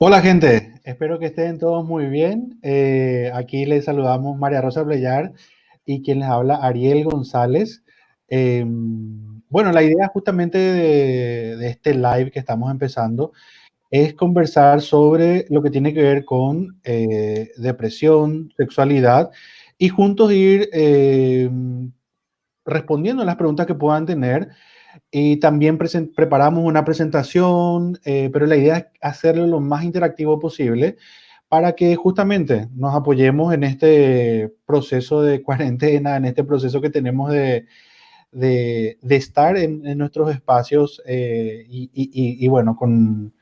Hola gente, espero que estén todos muy bien. Aquí les saludamos María Rosa Bleyar y quien les habla Ariel González. Bueno, la idea justamente de este live que estamos empezando es conversar sobre lo que tiene que ver con depresión, sexualidad y juntos ir respondiendo a las preguntas que puedan tener y también preparamos una presentación, pero la idea es hacerlo lo más interactivo posible para que justamente nos apoyemos en este proceso de cuarentena, en este proceso que tenemos de estar en nuestros espacios y bueno, con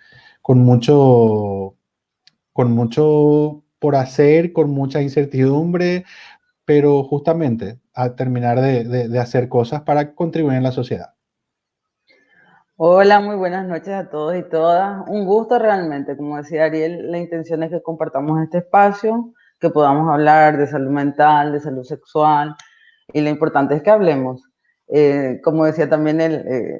con mucho por hacer, con mucha incertidumbre, pero justamente a terminar de hacer cosas para contribuir en la sociedad. Hola, muy buenas noches a todos y todas. Un gusto realmente, como decía Ariel, la intención es que compartamos este espacio, que podamos hablar de salud mental, de salud sexual, y lo importante es que hablemos. Como decía también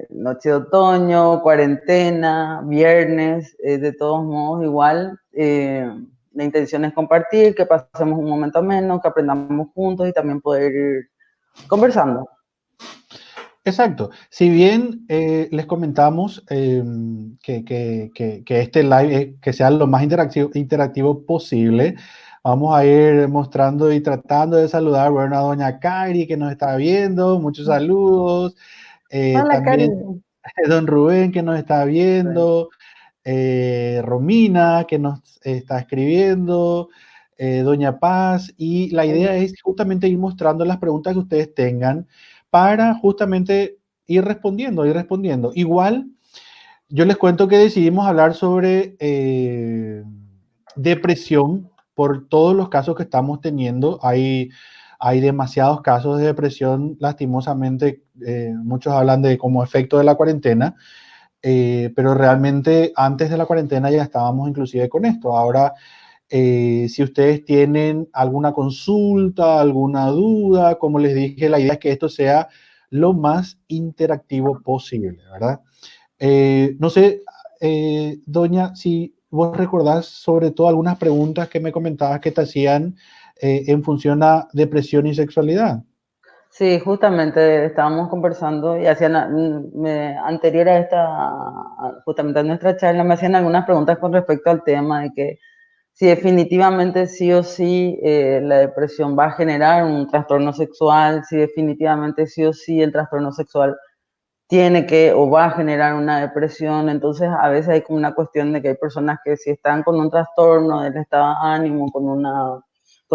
noche de otoño, cuarentena, viernes, de todos modos igual, la intención es compartir, que pasemos un momento ameno, que aprendamos juntos y también poder ir conversando. Exacto. Si bien les comentamos que este live que sea lo más interactivo posible, vamos a ir mostrando y tratando de saludar, bueno, a doña Kairi que nos está viendo, muchos saludos. Hola, También Cari. don Rubén que nos está viendo, Romina que nos está escribiendo, Doña Paz, y la idea es justamente ir mostrando las preguntas que ustedes tengan para justamente ir respondiendo, ir respondiendo. Igual, yo les cuento que decidimos hablar sobre depresión por todos los casos que estamos teniendo. Hay demasiados casos de depresión, lastimosamente, muchos hablan de como efecto de la cuarentena, pero realmente antes de la cuarentena ya estábamos inclusive con esto. Ahora, si ustedes tienen alguna consulta, alguna duda, como les dije, la idea es que esto sea lo más interactivo posible, ¿verdad? No sé, doña, si vos recordás sobre todo algunas preguntas que me comentabas que te hacían en función a depresión y sexualidad. Sí, justamente estábamos conversando y hacían, anterior a justamente a nuestra charla, me hacían algunas preguntas con respecto al tema de que si definitivamente sí o sí la depresión va a generar un trastorno sexual, si definitivamente sí o sí el trastorno sexual tiene que o va a generar una depresión. Entonces a veces hay como una cuestión de que hay personas que si están con un trastorno del estado de ánimo, con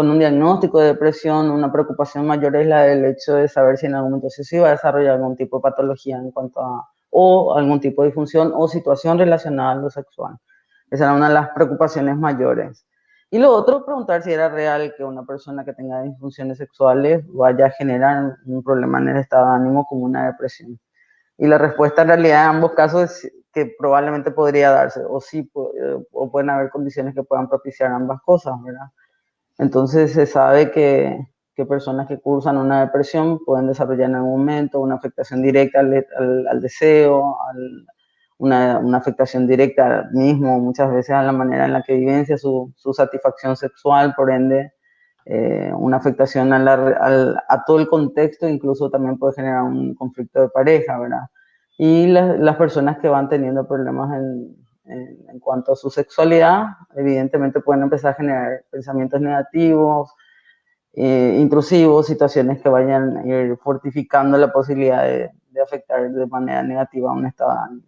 un diagnóstico de depresión, una preocupación mayor es la del hecho de saber si en algún momento se va a desarrollar algún tipo de patología en cuanto a, o algún tipo de disfunción o situación relacionada a lo sexual. Esa era una de las preocupaciones mayores. Y lo otro, preguntar si era real que una persona que tenga disfunciones sexuales vaya a generar un problema en el estado de ánimo como una depresión. Y la respuesta en realidad en ambos casos es que probablemente podría darse, o sí, o pueden haber condiciones que puedan propiciar ambas cosas, ¿verdad? Entonces se sabe que personas que cursan una depresión pueden desarrollar en algún momento una afectación directa al deseo, una afectación directa al mismo, muchas veces a la manera en la que vivencia su satisfacción sexual, por ende, una afectación a todo el contexto, incluso también puede generar un conflicto de pareja, ¿verdad? Y las personas que van teniendo problemas en cuanto a su sexualidad, evidentemente pueden empezar a generar pensamientos negativos, intrusivos, situaciones que vayan a ir fortificando la posibilidad de afectar de manera negativa a un estado de ánimo.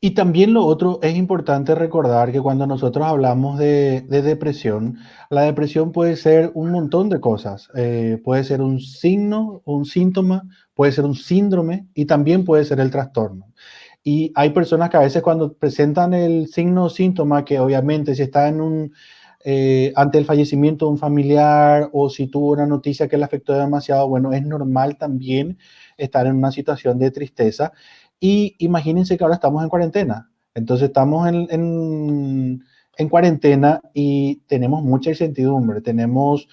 Y también lo otro es importante recordar que cuando nosotros hablamos de depresión, la depresión puede ser un montón de cosas. Puede ser un signo, un síntoma, puede ser un síndrome y también puede ser el trastorno. Y hay personas que a veces cuando presentan el signo o síntoma, que obviamente si está ante el fallecimiento de un familiar o si tuvo una noticia que le afectó demasiado, bueno, es normal también estar en una situación de tristeza. Y imagínense que ahora estamos en cuarentena. Entonces estamos en cuarentena y tenemos mucha incertidumbre, tenemos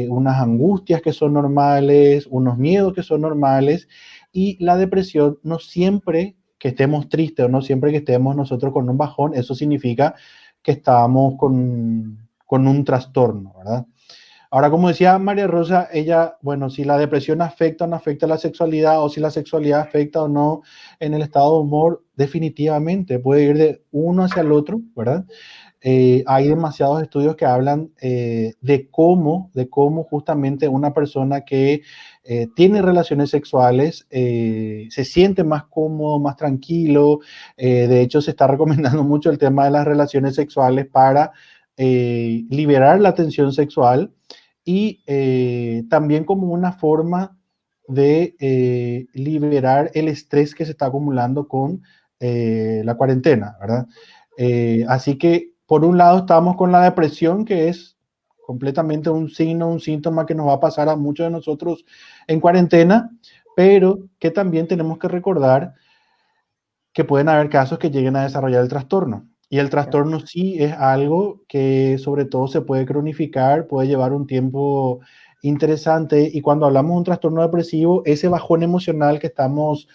unas angustias que son normales, unos miedos que son normales y la depresión no siempre que estemos tristes o no siempre que estemos nosotros con un bajón, eso significa que estamos con un trastorno, ¿verdad? Ahora, como decía María Rosa, ella, bueno, si la depresión afecta o no afecta la sexualidad, o si la sexualidad afecta o no en el estado de humor, definitivamente puede ir de uno hacia el otro, ¿verdad? Hay demasiados estudios que hablan de cómo justamente una persona que tiene relaciones sexuales se siente más cómodo, más tranquilo. De hecho, se está recomendando mucho el tema de las relaciones sexuales para liberar la tensión sexual y también como una forma de liberar el estrés que se está acumulando con la cuarentena, ¿verdad? Así que, por un lado, estamos con la depresión, que es completamente un signo, un síntoma que nos va a pasar a muchos de nosotros en cuarentena, pero que también tenemos que recordar que pueden haber casos que lleguen a desarrollar el trastorno. Y el trastorno sí es algo que sobre todo se puede cronificar, puede llevar un tiempo interesante. Y cuando hablamos de un trastorno depresivo, ese bajón emocional que estamos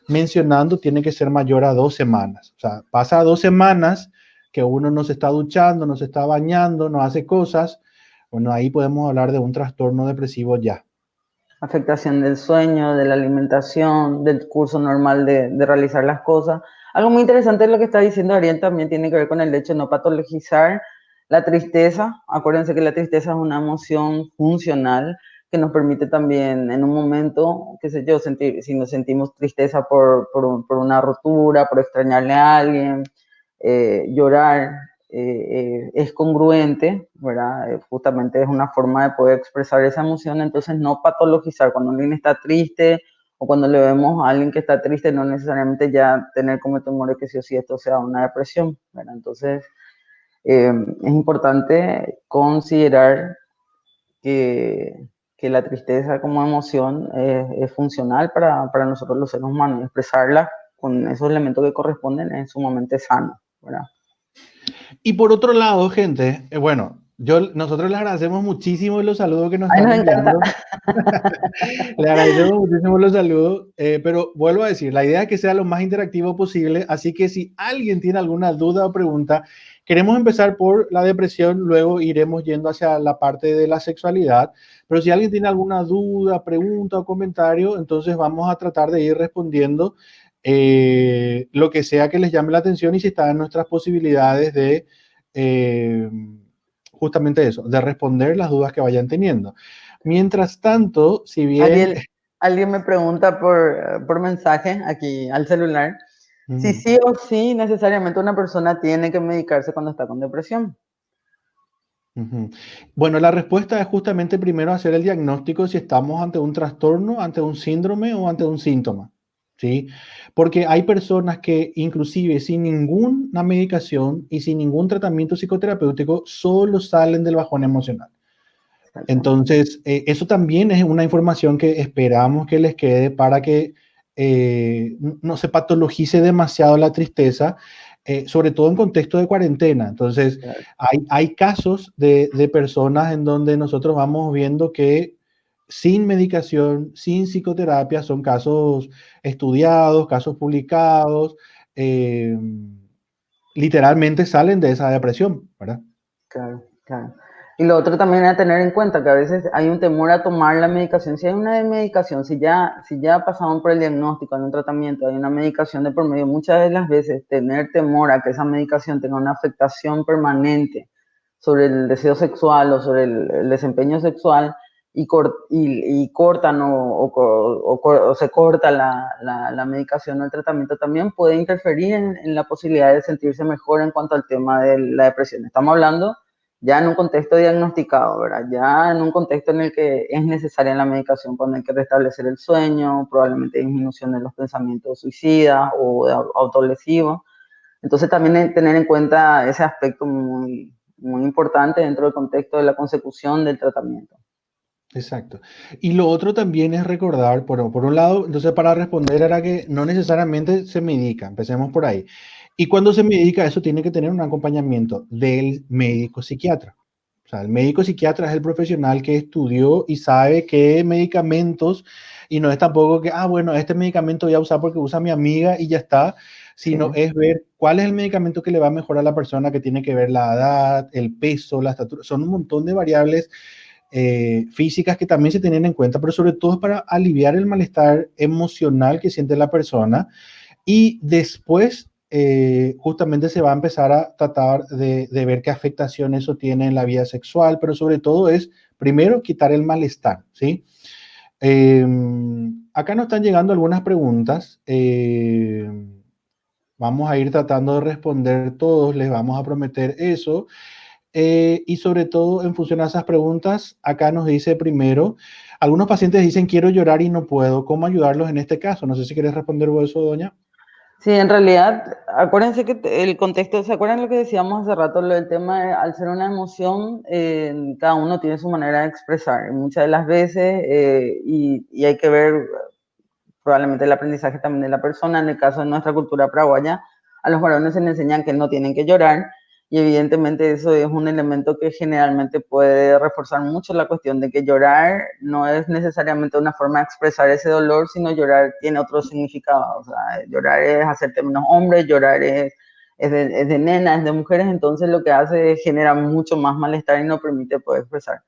mencionando tiene que ser mayor a 2 semanas. O sea, pasa 2 semanas que uno no se está duchando, no se está bañando, no hace cosas. Bueno, ahí podemos hablar de un trastorno depresivo ya. Afectación del sueño, de la alimentación, del curso normal de realizar las cosas. Algo muy interesante de lo que está diciendo Ariel también tiene que ver con el hecho de no patologizar la tristeza. Acuérdense que la tristeza es una emoción funcional que nos permite también en un momento, qué sé yo, sentir, si nos sentimos tristeza por una ruptura, por extrañarle a alguien, llorar, es congruente, ¿verdad? Justamente es una forma de poder expresar esa emoción, entonces no patologizar. Cuando alguien está triste o cuando le vemos a alguien que está triste, no necesariamente ya tener como temor de que sí o sí esto sea una depresión, ¿verdad? Entonces es importante considerar que, que la tristeza como emoción es funcional para nosotros los seres humanos, expresarla con esos elementos que corresponden es sumamente sano, ¿verdad? Y por otro lado, gente, bueno, nosotros les agradecemos muchísimo los saludos que nos Ay, están nos encanta. enviando. Le agradecemos muchísimo los saludos, pero vuelvo a decir, la idea es que sea lo más interactivo posible, así que si alguien tiene alguna duda o pregunta, queremos empezar por la depresión, luego iremos yendo hacia la parte de la sexualidad, pero si alguien tiene alguna duda, pregunta o comentario, entonces vamos a tratar de ir respondiendo lo que sea que les llame la atención y si está en nuestras posibilidades de justamente eso, de responder las dudas que vayan teniendo. Mientras tanto, si bien... Alguien me pregunta por mensaje aquí al celular si Uh-huh. sí o sí necesariamente una persona tiene que medicarse cuando está con depresión. Uh-huh. Bueno, la respuesta es justamente primero hacer el diagnóstico si estamos ante un trastorno, ante un síndrome o ante un síntoma, ¿sí? Porque hay personas que inclusive sin ninguna medicación y sin ningún tratamiento psicoterapéutico solo salen del bajón emocional. Entonces, eso también es una información que esperamos que les quede para que no se patologice demasiado la tristeza, sobre todo en contexto de cuarentena. Entonces, hay casos de personas en donde nosotros vamos viendo que sin medicación, sin psicoterapia, son casos estudiados, casos publicados, literalmente salen de esa depresión, ¿verdad? Claro, claro. Y lo otro también es tener en cuenta que a veces hay un temor a tomar la medicación. Si hay una medicación, si ya pasaron por el diagnóstico, hay un tratamiento, hay una medicación de por medio, muchas de las veces tener temor a que esa medicación tenga una afectación permanente sobre el deseo sexual o sobre el desempeño sexual y cortan o se corta la medicación o el tratamiento, también puede interferir en la posibilidad de sentirse mejor en cuanto al tema de la depresión. Estamos hablando ya en un contexto diagnosticado, ¿verdad? Ya en un contexto en el que es necesaria la medicación, cuando hay que restablecer el sueño, probablemente disminución de los pensamientos suicidas o autolesivos. Entonces también tener en cuenta ese aspecto muy, muy importante dentro del contexto de la consecución del tratamiento. Exacto. Y lo otro también es recordar, por un lado, entonces para responder era que no necesariamente se medica, empecemos por ahí. Y cuando se medica, eso tiene que tener un acompañamiento del médico psiquiatra, sea, el médico psiquiatra es el profesional que estudió y sabe qué medicamentos, y no es tampoco que, bueno, este medicamento voy a usar porque usa mi amiga y ya está, Sí. sino es ver cuál es el medicamento que le va a mejorar a la persona, que tiene que ver la edad, el peso, la estatura, son un montón de variables físicas que también se tienen en cuenta, pero sobre todo es para aliviar el malestar emocional que siente la persona y después justamente se va a empezar a tratar de ver qué afectación eso tiene en la vida sexual, pero sobre todo es primero quitar el malestar, ¿sí? Eh, Acá nos están llegando algunas preguntas. Vamos a ir tratando de responder todos, les vamos a prometer eso. Y sobre todo, en función a esas preguntas, acá nos dice primero, algunos pacientes dicen quiero llorar y no puedo. ¿Cómo ayudarlos en este caso? No sé si quieres responder vos eso, doña. Sí, en realidad, acuérdense que el contexto, ¿se acuerdan lo que decíamos hace rato? Lo del tema de, al ser una emoción, cada uno tiene su manera de expresar. Muchas de las veces, y hay que ver probablemente el aprendizaje también de la persona. En el caso de nuestra cultura paraguaya, a los varones se les enseñan que no tienen que llorar y evidentemente eso es un elemento que generalmente puede reforzar mucho la cuestión de que llorar no es necesariamente una forma de expresar ese dolor, sino llorar tiene otro significado. O sea, llorar es hacerte menos hombre, llorar es de nena, es de mujeres, entonces lo que hace es genera mucho más malestar y no permite poder expresar.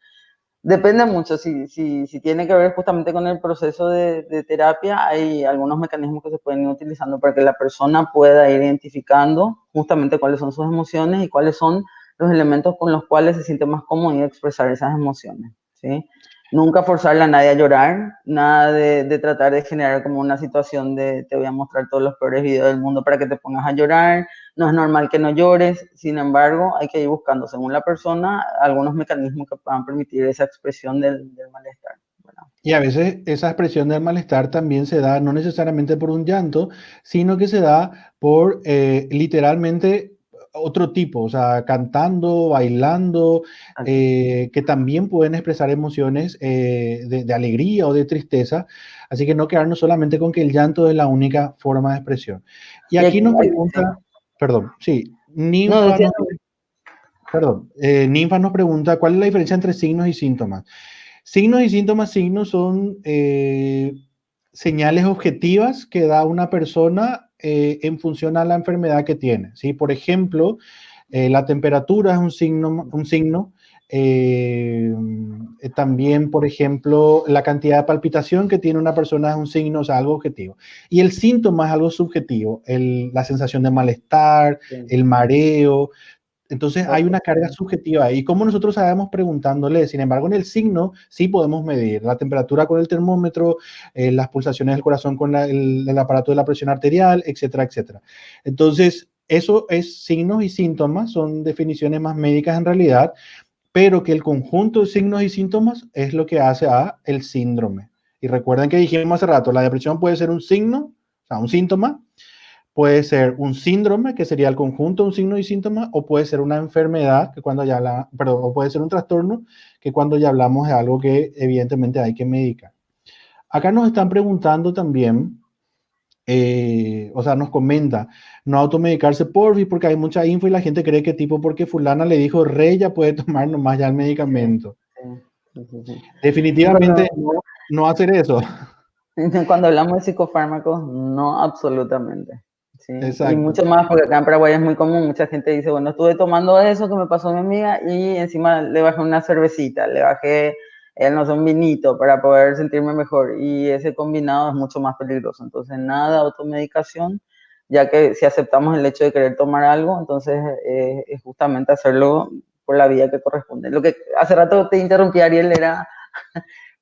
Depende mucho, si tiene que ver justamente con el proceso de terapia, hay algunos mecanismos que se pueden ir utilizando para que la persona pueda ir identificando justamente cuáles son sus emociones y cuáles son los elementos con los cuales se siente más cómodo y expresar esas emociones, ¿sí? Nunca forzarle a nadie a llorar, nada de tratar de generar como una situación de te voy a mostrar todos los peores videos del mundo para que te pongas a llorar, no es normal que no llores, sin embargo, hay que ir buscando, según la persona, algunos mecanismos que puedan permitir esa expresión del malestar. Bueno, Y a veces esa expresión del malestar también se da no necesariamente por un llanto, sino que se da por literalmente otro tipo, o sea, cantando, bailando, que también pueden expresar emociones de alegría o de tristeza. Así que no quedarnos solamente con que el llanto es la única forma de expresión. Y y aquí nos sí. pregunta, perdón, sí, No, Ninfa decía, nos, perdón, Ninfa nos pregunta, ¿cuál es la diferencia entre signos y síntomas? Signos y síntomas, signos son señales objetivas que da una persona en función a la enfermedad que tiene, ¿sí? Por ejemplo, la temperatura es un signo. También, por ejemplo, la cantidad de palpitación que tiene una persona es un signo, o sea, algo objetivo. Y el síntoma es algo subjetivo, la sensación de malestar, sí, el mareo. Entonces hay una carga correcto. subjetiva ahí. ¿Cómo nosotros sabemos preguntándole? Sin embargo, en el signo sí podemos medir la temperatura con el termómetro, las pulsaciones del corazón con el aparato de la presión arterial, etcétera, etcétera. Entonces, eso es signos y síntomas, son definiciones más médicas en realidad, pero que el conjunto de signos y síntomas es lo que hace a el síndrome. Y recuerden que dijimos hace rato, la depresión puede ser un signo, o sea, un síntoma, puede ser un síndrome, que sería el conjunto de un signo y síntoma, o puede ser una enfermedad, que cuando ya perdón, o puede ser un trastorno, que cuando ya hablamos de algo que evidentemente hay que medicar. Acá nos están preguntando también, o sea, nos comenta, no automedicarse porfis, porque hay mucha info y la gente cree que tipo porque fulana le dijo rey ya puede tomar nomás ya el Sí, medicamento. sí, sí, sí. Sí, Definitivamente no, no hacer eso. cuando hablamos de psicofármacos, no absolutamente. Sí, y Exacto. mucho más porque acá en Paraguay es muy común, mucha gente dice, bueno, estuve tomando eso que me pasó mi amiga y encima le bajé una cervecita, le bajé, no sé, un vinito para poder sentirme mejor y ese combinado es mucho más peligroso. Entonces, nada de automedicación, ya que si aceptamos el hecho de querer tomar algo, entonces es justamente hacerlo por la vía que corresponde. Lo que hace rato te interrumpí, Ariel, era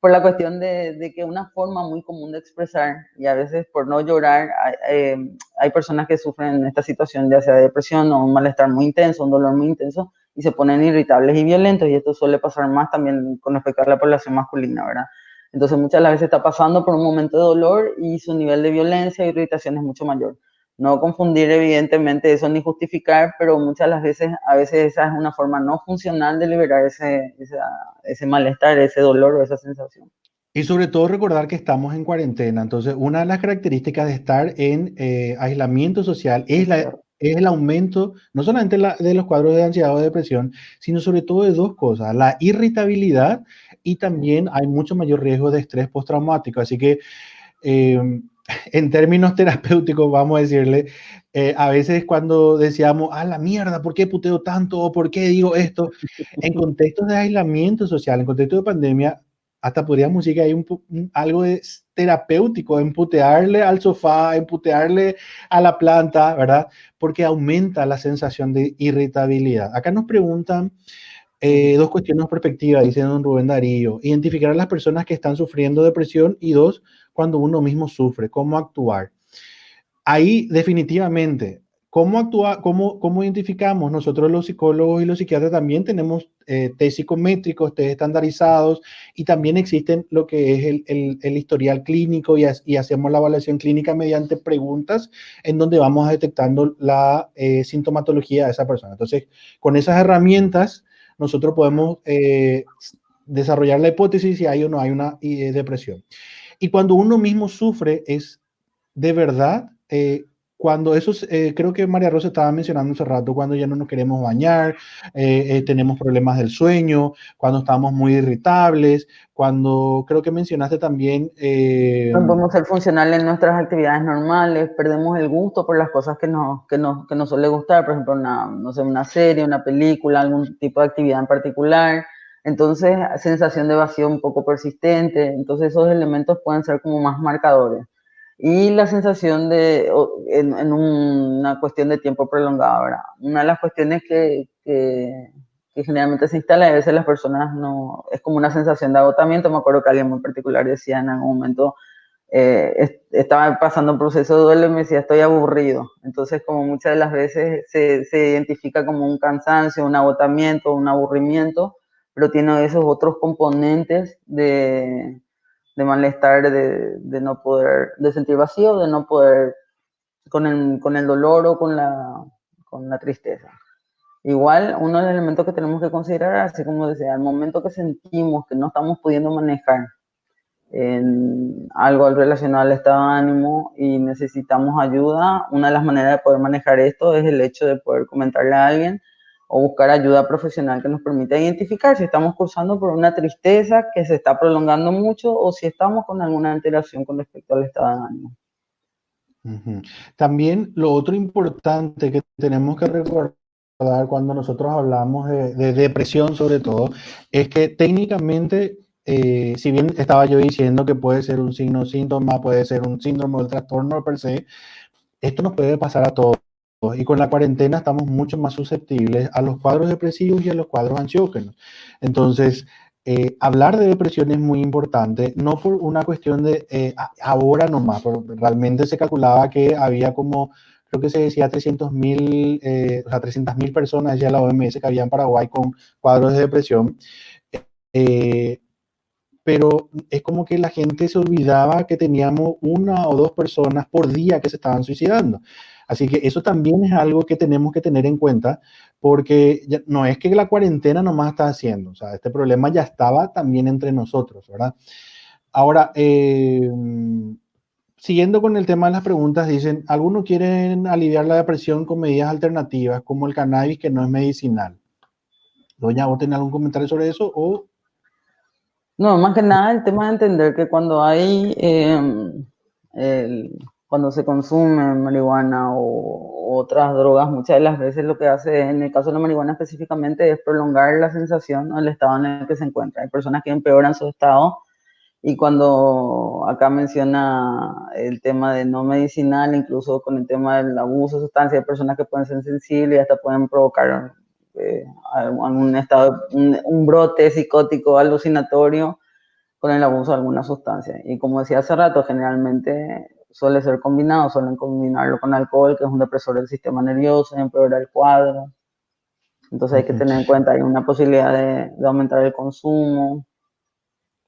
por la cuestión de que una forma muy común de expresar, y a veces por no llorar, hay personas que sufren esta situación, ya sea de depresión o un malestar muy intenso, un dolor muy intenso, y se ponen irritables y violentos, y esto suele pasar más también con respecto a la población masculina, ¿verdad? Entonces muchas de las veces está pasando por un momento de dolor y su nivel de violencia e irritación es mucho mayor. No confundir evidentemente eso ni justificar, pero muchas de las veces, a veces esa es una forma no funcional de liberar ese malestar, ese dolor o esa sensación. Y sobre todo recordar que estamos en cuarentena. Entonces, una de las características de estar en aislamiento social es la es el aumento, no solamente de los cuadros de ansiedad o de depresión, sino sobre todo de dos cosas, la irritabilidad y también hay mucho mayor riesgo de estrés postraumático. Así que en términos terapéuticos, vamos a decirle, a veces cuando decíamos, la mierda, ¿por qué puteo tanto? ¿O por qué digo esto? En contextos de aislamiento social, en contextos de pandemia, hasta podríamos decir que hay algo de terapéutico en putearle al sofá, en putearle a la planta, ¿verdad? Porque aumenta la sensación de irritabilidad. Acá nos preguntan dos cuestiones de perspectiva, dice don Rubén Darío. Identificar a las personas que están sufriendo depresión y dos, cuando uno mismo sufre, cómo actuar. Ahí definitivamente, ¿cómo actuar, cómo identificamos? Nosotros los psicólogos y los psiquiatras también tenemos test psicométricos, test estandarizados y también existen lo que es el historial clínico y hacemos la evaluación clínica mediante preguntas en donde vamos detectando la sintomatología de esa persona. Entonces, con esas herramientas, nosotros podemos desarrollar la hipótesis si hay o no hay una depresión. Y cuando uno mismo sufre es de verdad, cuando eso, creo que María Rosa estaba mencionando hace rato, cuando ya no nos queremos bañar, tenemos problemas del sueño, cuando estamos muy irritables, cuando creo que mencionaste también... No podemos ser funcionales en nuestras actividades normales, perdemos el gusto por las cosas que nos suele gustar, por ejemplo, no sé, una serie, una película, algún tipo de actividad en particular. Entonces, sensación de vacío un poco persistente. Entonces, esos elementos pueden ser como más marcadores. Y la sensación en una cuestión de tiempo prolongada, ¿verdad? Una de las cuestiones que generalmente se instala y a veces las personas no, es como una sensación de agotamiento. Me acuerdo que alguien muy particular decía en algún momento, estaba pasando un proceso de duelo y me decía, estoy aburrido. Entonces, como muchas de las veces se identifica como un cansancio, un agotamiento, un aburrimiento, pero tiene esos otros componentes de malestar, de no poder, de sentir vacío, de no poder con el dolor o con la tristeza. Igual, uno de los elementos que tenemos que considerar, así como decía, al momento que sentimos que no estamos pudiendo manejar en algo relacionado al estado de ánimo y necesitamos ayuda, una de las maneras de poder manejar esto es el hecho de poder comentarle a alguien o buscar ayuda profesional que nos permita identificar si estamos cursando por una tristeza que se está prolongando mucho o si estamos con alguna alteración con respecto al estado de ánimo. También lo otro importante que tenemos que recordar cuando nosotros hablamos de depresión sobre todo, es que técnicamente, si bien estaba yo diciendo que puede ser un signo síntoma, puede ser un síndrome del trastorno per se, esto nos puede pasar a todos. Y con la cuarentena estamos mucho más susceptibles a los cuadros depresivos y a los cuadros ansiógenos. Entonces, hablar de depresión es muy importante, no por una cuestión de ahora nomás, pero realmente se calculaba que había como, creo que se decía 300.000, o sea, 300.000 personas, ya la OMS, que había en Paraguay con cuadros de depresión. Eh, pero es como que la gente se olvidaba que teníamos una o dos personas por día que se estaban suicidando. Así que eso también es algo que tenemos que tener en cuenta, porque no es que la cuarentena nomás está haciendo, o sea, este problema ya estaba también entre nosotros, ¿verdad? Ahora, siguiendo con el tema de las preguntas, dicen, algunos quieren aliviar la depresión con medidas alternativas, como el cannabis que no es medicinal. Doña, ¿vos tenés algún comentario sobre eso? O... No, más que nada el tema de entender que cuando hay, cuando se consume marihuana o otras drogas, muchas de las veces lo que hace, en el caso de la marihuana específicamente, es prolongar la sensación o el estado en el que se encuentra. Hay personas que empeoran su estado y cuando acá menciona el tema de no medicinal, incluso con el tema del abuso de sustancias, hay personas que pueden ser sensibles y hasta pueden provocar algún estado, un brote psicótico alucinatorio con el abuso de alguna sustancia. Y como decía hace rato, generalmente suele ser combinado, suelen combinarlo con alcohol, que es un depresor del sistema nervioso, empeora el cuadro. Entonces hay que tener en cuenta, hay una posibilidad de aumentar el consumo.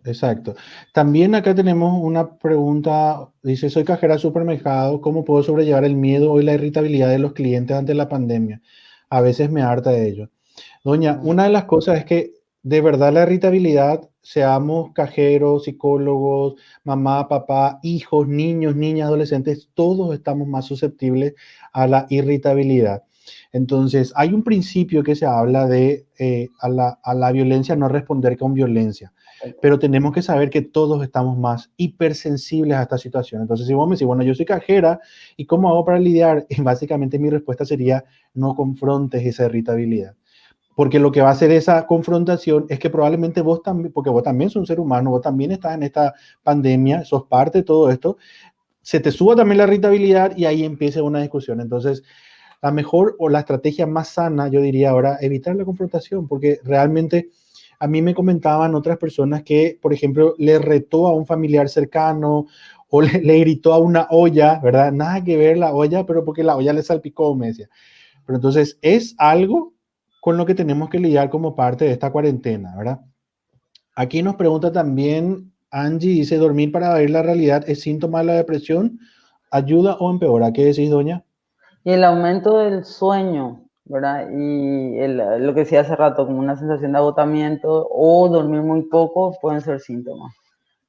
Exacto. También acá tenemos una pregunta, dice, soy cajera de supermercado, ¿cómo puedo sobrellevar el miedo y la irritabilidad de los clientes ante la pandemia? A veces me harta de ello. Doña, una de las cosas es que de verdad la irritabilidad, seamos cajeros, psicólogos, mamá, papá, hijos, niños, niñas, adolescentes, todos estamos más susceptibles a la irritabilidad. Entonces, hay un principio que se habla de a la violencia no responder con violencia, pero tenemos que saber que todos estamos más hipersensibles a esta situación. Entonces, si vos me decís, bueno, yo soy cajera, ¿y cómo hago para lidiar? Y básicamente mi respuesta sería, no confrontes esa irritabilidad. Porque lo que va a hacer esa confrontación es que probablemente vos también, porque vos también sos un ser humano, vos también estás en esta pandemia, sos parte de todo esto, se te suba también la irritabilidad y ahí empieza una discusión. Entonces, la mejor o la estrategia más sana, yo diría ahora, evitar la confrontación, porque realmente a mí me comentaban otras personas que, por ejemplo, le retó a un familiar cercano o le gritó a una olla, ¿verdad? Nada que ver la olla, pero porque la olla le salpicó, me decía. Pero entonces es algo con lo que tenemos que lidiar como parte de esta cuarentena, ¿verdad? Aquí nos pregunta también Angie, dice, ¿dormir para ver la realidad es síntoma de la depresión? ¿Ayuda o empeora? ¿Qué decís, doña? Y el aumento del sueño, ¿verdad? Y lo que decía hace rato, como una sensación de agotamiento o dormir muy poco, pueden ser síntomas.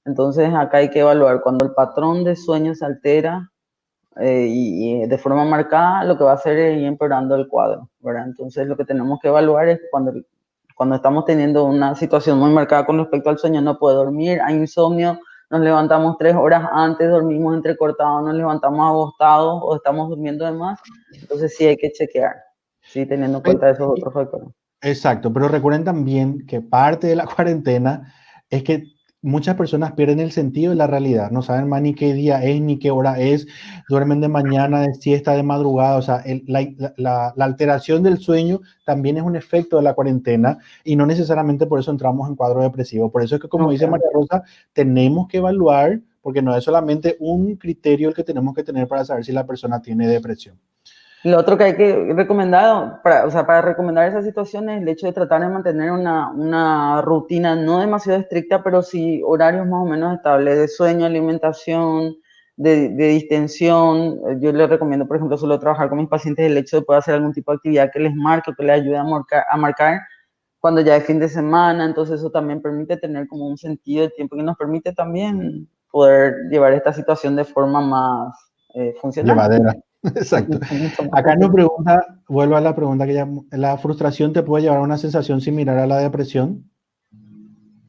Entonces acá hay que evaluar cuando el patrón de sueño se altera y de forma marcada, lo que va a hacer es ir empeorando el cuadro, ¿verdad? Entonces lo que tenemos que evaluar es cuando estamos teniendo una situación muy marcada con respecto al sueño, no puede dormir, hay insomnio, nos levantamos 3 horas antes, dormimos entrecortados, nos levantamos agostados o estamos durmiendo de más, entonces sí hay que chequear, sí, teniendo en cuenta esos otros factores. Exacto, pero recuerden también que parte de la cuarentena es que muchas personas pierden el sentido de la realidad, no saben más ni qué día es, ni qué hora es, duermen de mañana, de siesta, de madrugada, o sea, la alteración del sueño también es un efecto de la cuarentena y no necesariamente por eso entramos en cuadro depresivo. Por eso es que, como dice Okay. María Rosa, tenemos que evaluar, porque no es solamente un criterio el que tenemos que tener para saber si la persona tiene depresión. Lo otro que hay que recomendar, o sea, para recomendar esas situaciones, el hecho de tratar de mantener una rutina no demasiado estricta, pero sí horarios más o menos estables de sueño, alimentación, de distensión. Yo les recomiendo, por ejemplo, solo trabajar con mis pacientes el hecho de poder hacer algún tipo de actividad que les marque o que les ayude a marcar cuando ya es fin de semana. Entonces eso también permite tener como un sentido del tiempo que nos permite también poder llevar esta situación de forma más funcional. Llevadera. Exacto. Mucho más Acá nos funcional. pregunta, vuelvo a la pregunta que ya, ¿la frustración te puede llevar a una sensación similar a la depresión?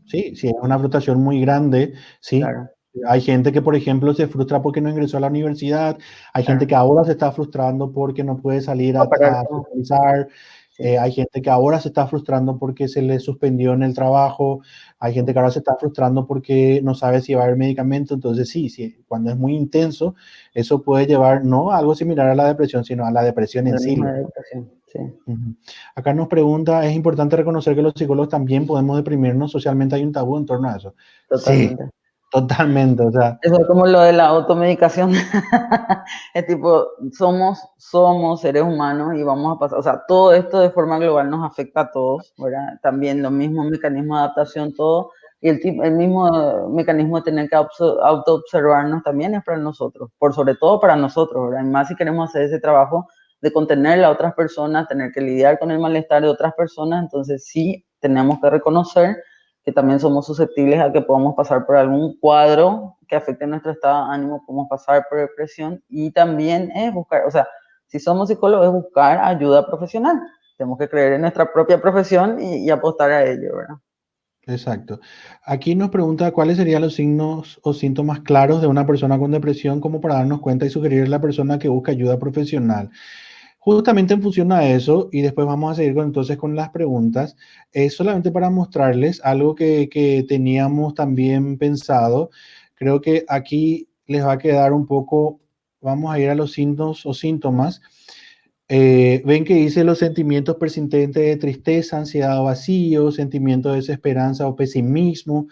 Sí, sí, es una frustración muy grande, sí. Claro, Hay gente que, por ejemplo, se frustra porque no ingresó a la universidad, hay gente claro. que ahora se está frustrando porque no puede salir Va a parar a todo. socializar, Sí, hay gente que ahora se está frustrando porque se le suspendió en el trabajo, hay gente que ahora se está frustrando porque no sabe si va a haber medicamento, entonces sí, sí, cuando es muy intenso, eso puede llevar no a algo similar a la depresión, sino a la depresión en la sí. misma dedicación. Sí, Ujú. Acá nos pregunta, ¿es importante reconocer que los psicólogos también podemos deprimirnos? Socialmente hay un tabú en torno a eso. Sí, totalmente. totalmente. O sea, Eso es como lo de la automedicación. Es tipo, somos seres humanos y vamos a pasar, o sea, todo esto de forma global nos afecta a todos, ¿verdad? También los mismos mecanismos de adaptación, todo, y el mismo mecanismo de tener que auto-observarnos también es para nosotros, por sobre todo para nosotros, ¿verdad? Y más si queremos hacer ese trabajo de contener a otras personas, tener que lidiar con el malestar de otras personas, entonces sí tenemos que reconocer que también somos susceptibles a que podamos pasar por algún cuadro que afecte nuestro estado de ánimo, podemos pasar por depresión y también es buscar, o sea, si somos psicólogos es buscar ayuda profesional. Tenemos que creer en nuestra propia profesión y apostar a ello, ¿verdad? exacto. Aquí nos pregunta cuáles serían los signos o síntomas claros de una persona con depresión, como para darnos cuenta y sugerir a la persona que busca ayuda profesional. Justamente en función a eso, y después vamos a seguir entonces con las preguntas, es solamente para mostrarles algo que teníamos también pensado. Creo que aquí les va a quedar un poco, vamos a ir a los signos o síntomas. Ven que dice los sentimientos persistentes de tristeza, ansiedad o vacío, sentimiento de desesperanza o pesimismo,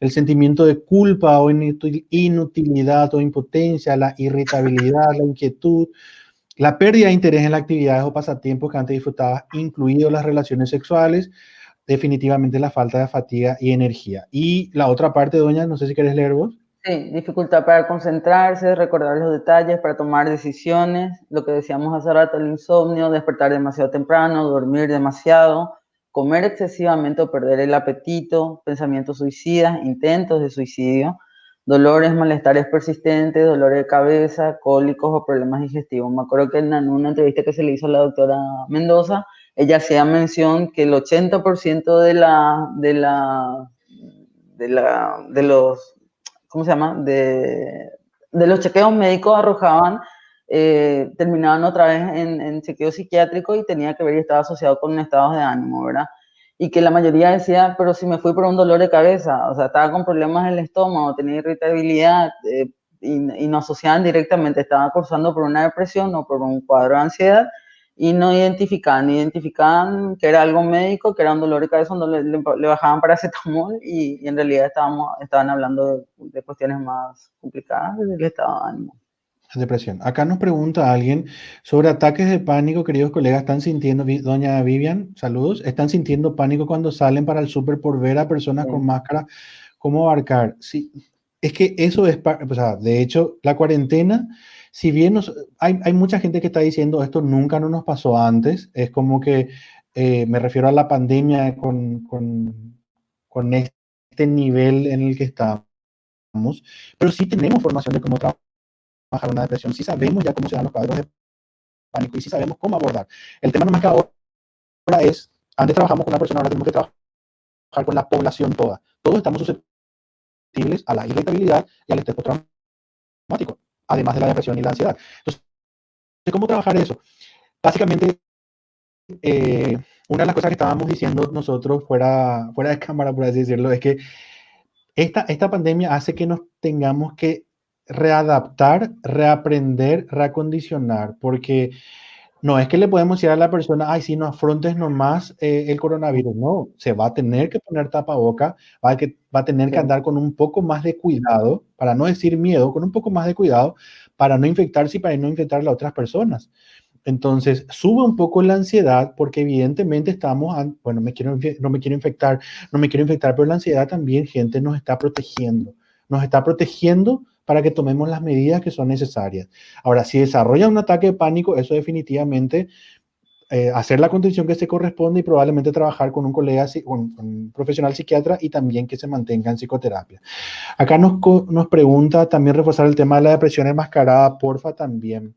el sentimiento de culpa o inutilidad o impotencia, la irritabilidad, la inquietud, la pérdida de interés en las actividades o pasatiempos que antes disfrutabas, incluido las relaciones sexuales, definitivamente la falta de fatiga y energía. Y la otra parte, doña, no sé si querés leer vos. Sí, dificultad para concentrarse, recordar los detalles, para tomar decisiones, lo que decíamos hace rato, el insomnio, despertar demasiado temprano, dormir demasiado, comer excesivamente o perder el apetito, pensamientos suicidas, intentos de suicidio, dolores, malestares persistentes, dolores de cabeza, cólicos o problemas digestivos. Me acuerdo que en una entrevista que se le hizo a la doctora Mendoza, ella hacía mención que el 80% de los, ¿cómo se llama? De los chequeos médicos arrojaban, terminaban otra vez en chequeo psiquiátrico y tenía que ver y estaba asociado con estados de ánimo, ¿verdad? Y que la mayoría decía, pero si me fui por un dolor de cabeza, o sea, estaba con problemas en el estómago, tenía irritabilidad, y no asociaban directamente, estaba cursando por una depresión o por un cuadro de ansiedad, y no identificaban que era algo médico, que era un dolor de cabeza, donde le bajaban paracetamol y en realidad estaban hablando de cuestiones más complicadas del estado de ánimo. Depresión. Acá nos pregunta alguien sobre ataques de pánico, queridos colegas, ¿están sintiendo, doña Vivian, saludos, están sintiendo pánico cuando salen para el súper por ver a personas con Sí. máscara? ¿Cómo abarcar? Sí, es que eso es, o sea, de hecho, la cuarentena, si bien hay mucha gente que está diciendo esto nunca no nos pasó antes, es como que me refiero a la pandemia con este nivel en el que estamos, pero sí tenemos formación de cómo trabajar una depresión, sí sabemos ya cómo se dan los cuadros de pánico y sí sabemos cómo abordar. El tema no más que ahora es, antes trabajamos con una persona, ahora tenemos que trabajar con la población toda. Todos estamos susceptibles a la irritabilidad y al estrés postraumático, además de la depresión y la ansiedad. Entonces, ¿cómo trabajar eso? Básicamente, una de las cosas que estábamos diciendo nosotros fuera de cámara, por así decirlo, es que esta pandemia hace que nos tengamos que readaptar, reaprender, reacondicionar, porque no es que le podemos decir a la persona, ay, si no afrontes nomás el coronavirus. No, se va a tener que poner tapaboca, va a tener que Sí. andar con un poco más de cuidado, para no decir miedo, con un poco más de cuidado, para no infectarse y para no infectar a otras personas. Entonces, sube un poco la ansiedad porque evidentemente estamos, bueno, no me quiero infectar, no me quiero infectar, pero la ansiedad también, gente, nos está protegiendo para que tomemos las medidas que son necesarias. Ahora, si desarrolla un ataque de pánico, eso definitivamente, hacer la contención que se corresponde y probablemente trabajar con un colega, con un profesional psiquiatra y también que se mantenga en psicoterapia. Acá nos pregunta también reforzar el tema de la depresión enmascarada, porfa, también.